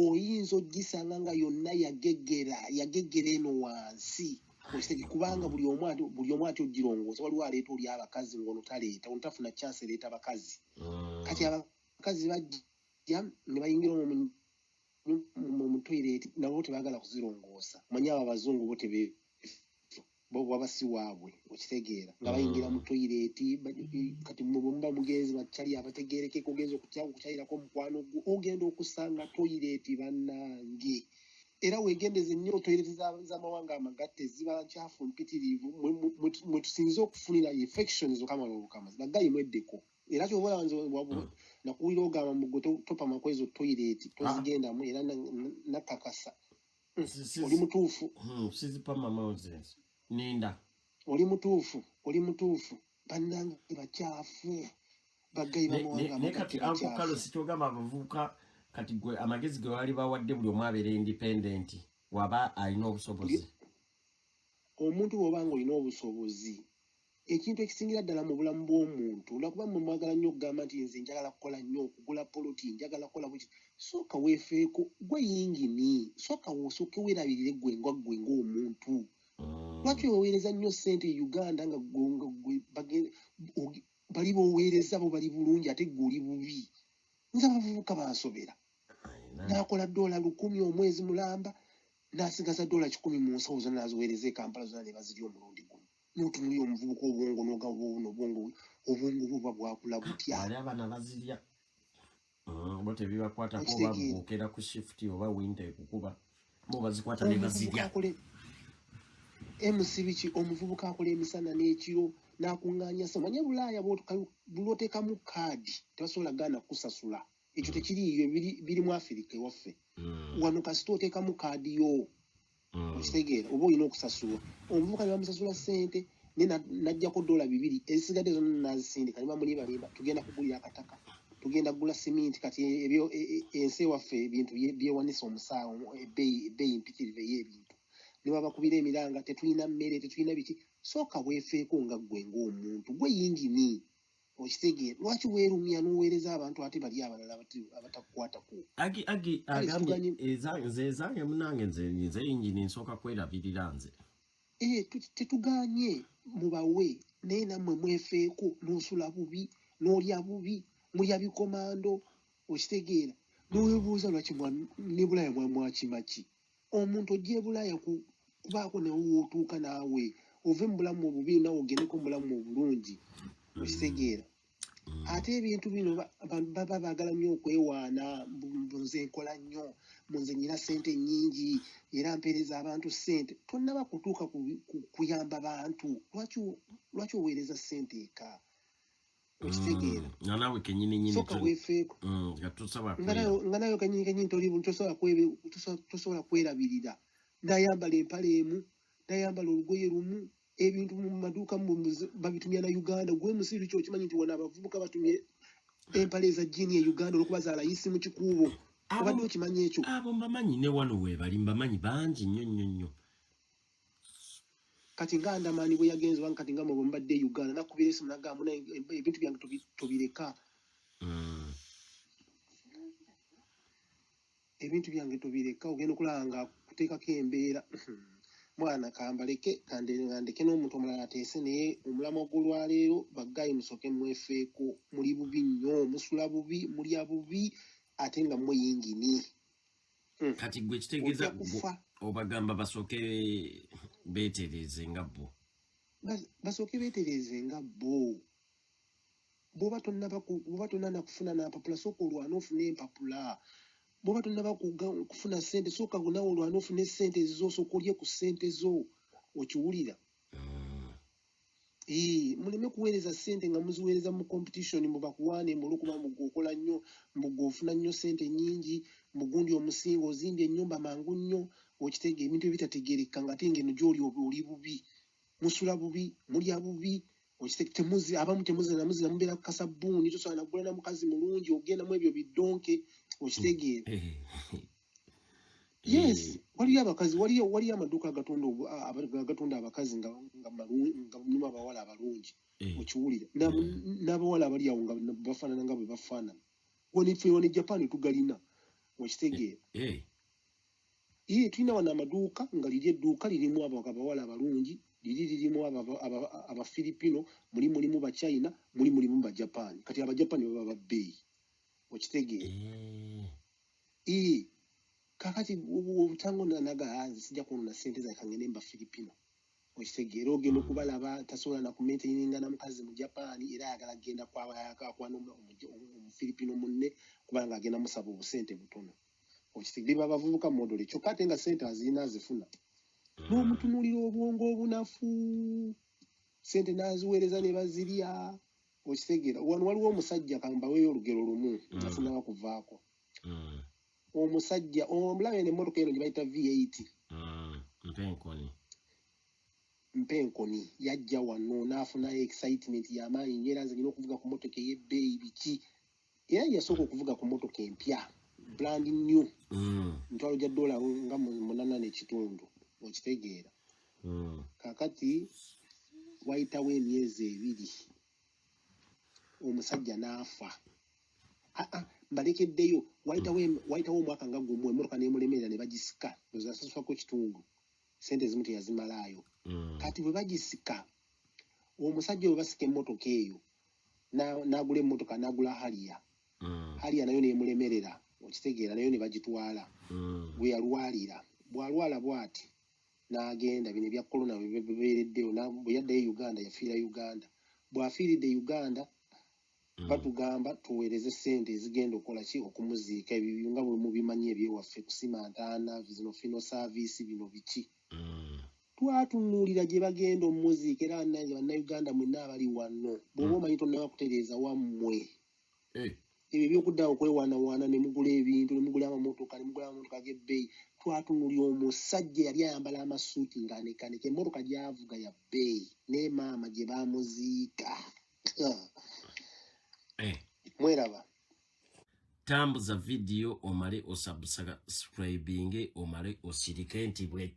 oyinza ogisanga nga yonna yagegera eno wansi okitege kubanga buli omu ati ogirongoosa waliwo aleeta oli abakazi ng'ono taleeta ono tafuna chance leeta abakazi kati abakazi bajja ne bayingira mu toilet nabo tebaagala kuzirongoosa manyi abo abazungu bo wabasi waabwe okitegeera nga bayingira mu toilet kati muba mugenzi bakyali abategeerekeko ogenza okukyalirako omukwano gwo ogenda okusanga toilet bannange era weegendeze nnyo toilet z'amawanga amagatte ziba nkyafu mpitirivu mwe tusinze okufunira infections okamalaobukamazi baggayi mweddeko era kyobola nakuwulira ogamba mugwe topama kwezo toilet tozigendamu era nakakasa oli mutuufu sizipama Moses ninda oli mutuufu bannange bakyafu baggayi bamawanga amagatte kati Uncle sikyogamba abavubuka kati gwe amagezi ge wali bawadde buli omu abeera independent waba alina obusobozi omuntu bw'obanga olina obusobozi ekintu ekisingira ddala mu bulamu bw'omuntu olwakuba mmwe mwagala nnyo okugamba nti nze njagala kukola nnyo okugula poloti njagala kukola buki sooka weefeeko gwe yingini sooka osooke weerabirire gwe ng'omuntu lwaki weweereza nnyo ssente e Uganda nga bali boweereza bo bali bulungi ate gwe oli bubi nze abavubuka bansobera n'akola $100 omwezi mulamba n'asigaza $100 mu nsawo zonna naziweereza e Kampala zonna ne bazirya omulundi guno n'otunulira omuvubuka obwongo n'ogaba obwongo buba bwakula butya ali abana bazirya bo tebibakwatako oba bwokera ku shift oba winter ekukuba bo bazikwata ne bazirya biki omuvubuka akola emisana n'ekiro n'akuŋŋaanya ssente manye Bulaaya bw'oteekamu kaadi tebasobola gaana kusasula ekyo tekiriiyo biri mu Afirika ewaffe wano kasita oteekamu kaadi yo okitegeera oba olina okusasula omuvubuka ne bamusasula ssente ne n'ajjako $200 ezisigadde zonna n'azisindika ne bamulimbalimba tugenda kugulira akataka tugenda kugula siminti kati ebyo ensi ewaffe ebintu byewanisa omusaawo ebbeeyi mpitirivu ey'ebintu ne babakubira emiranga tetulina mmere tetulina biki sooka weefeeko nga ggwe ng'omuntu gwe yingini okitegeera lwaki weerumya n'oweereza abantu ate bali abalala abatakukwatako agi agambye ezange munange nze yingini nsooka kwerabirira nze tetuganye mubawe naye nammwe mwefeeko n'osula bubi n'olya bubi mulya bikomando okitegeera n'oweebuuza lwaki ne Bulaaya mwakimaki omuntu ojja e Bulaaya kubaako ne wootuuka naawe ove mu bulamu obubi naawe ogendeko mu bulamu obulungi okitegeera ate ebintu bino baba baagala nnyo okwewaana nze nkola nnyo nze nnyina ssente nnyingi era mpeereza abantu ssente tonnaba kutuuka kuyamba bantu lwaki oweereza ssente eka okitegeera nga naawe kenyini soka weefeeko nga nayo kenyini tosobola kwerabirira n'ayambala empale emu n'ayambala olugoye lumu ebintu mu maduuka babitumya na Uganda gwe musiru kyo okimanyi nti wano abavubuka batumye empale eza jini e Uganda olwokuba zaalayisi mu kikuubo obadde okimanyi ekyo abo mbamanyi ne wano weebali mbamanyi bangi nnyo kati nga Andamani bwe yagenze wange kati nga mwe mbadde e Uganda nakubira esimu nagamba ebintu byange tobireka ebintu byange tobireka ogenda okulaba nga kuteekako embeera mwana kambaleke kandeke n'omuntu omulala ateese naye omulamwa gw'olwaleero baggayi musooke mwefeeko muli bubi nnyo musula bubi mulya bubi ate nga mmwe yingini kati gwe kitegeeza obagamba basooke beetereze nga bo basooke beetereze nga bo bw'oba tonnaba kufuna nampapula sooka olwana ofune empapula bw'oba tonnaba kufuna ssente sooka nawe olwana ofune ssente ezo sooka olye ku ssente zo okiwulira muleme kuweereza ssente nga muziweereza mu competition mubakuwaane olwokuba mugwe okola nnyo mugwe ofuna nnyo ssente nnyingi mugundi omusinga ozimbye ennyumba mangu nnyo okitege ebintu ebitategeereka nga ate ngeno gy'oli oli bubi musula bubi mulya bubi abamu temuzina mubeera ku kasabbuuni tosobola nagula na mukazi mulungi ogendamu ebyo biddonke okitegeera Yes, waliyo abakazi waliyo amaduuka agatunda abakazi nga mulimu abawala abalungi okiwulira n'abawala abali awo nga bafaanana nga bwe bafaanana wone Japan tugalina okitegeera tulina wano amaduuka nga liri edduuka lirimu abawala abalungi lirimu abafiripino mulimu bachina mulimu bajapani kati abajapani baba babbeeyi okitegeera kakati ubutango nanaga sijja kuona sente za kangene mba Filipino okitegeera ogenda okubalaba tasobola na kumaintaininga na mukazi mu Japan era ayagala genda kwa Filipino munne kubanga agenda musaba obusente butono okitegeera bavubuka modole kyokka ate nga sente azina azifuna n'omutunulira obwongo obunafu sente naziweereza ne bazirya okitegeera wano waliwo omusajja kambaweeyo olugero lumu afuna bakuvaako omusajja omulabe n'emmotoka eno gye bayita V8 mpenkoni yajja wano n'afunayo excitement y'amaanyi nnyo era nze nina okuvuga ku mmotoka ey'ebbeeyi biki era yasooka okuvuga ku mmotoka empya brand new ntwalo gya dola nga 8.5 okitegeera kakati wayitawo emyezi 2 omusajja n'afa mbalekeddeyo wayitawo omwaka nga gumu emmotoka n'emulemerera ne bagisika ezasasulako kitundu sente ezimu teyazimalaayo kati bwe bagisika omusajja bwe basika emmotoka eyo n'agula emmotoka n'agula haliya nayo n'emulemerera okitegeera nayo ne bagitwala bwe yalwalira bw'alwala bw'ati n'agenda bino ebya korona bibeereddeyo bwe yaddayo Uganda yafiira Uganda bw'afiiridde Uganda batugamba tuweereze sente ezigenda okukola ki okumuziika ebyo nga bwe mubimanyi ebyewaffe kusimantaana zino fino service bino biki twatunuulira gye bagenda omumuziika era bannayuganda mwenna abali wano bw'oba omanyi tonnaba kutereeza wammwe ebyo ebyokuddawo okwewaanawaana ne mugula ebintu ne mugula amamotoka g'ebbeeyi twatunuulira omusajja yali ayambala amasuuti ng'anekaneka emmotoka gy'avuga ya bbeeyi ne maama gye baamuziika mweraba tambuza video omale osubscribinge omale osirike nti bwe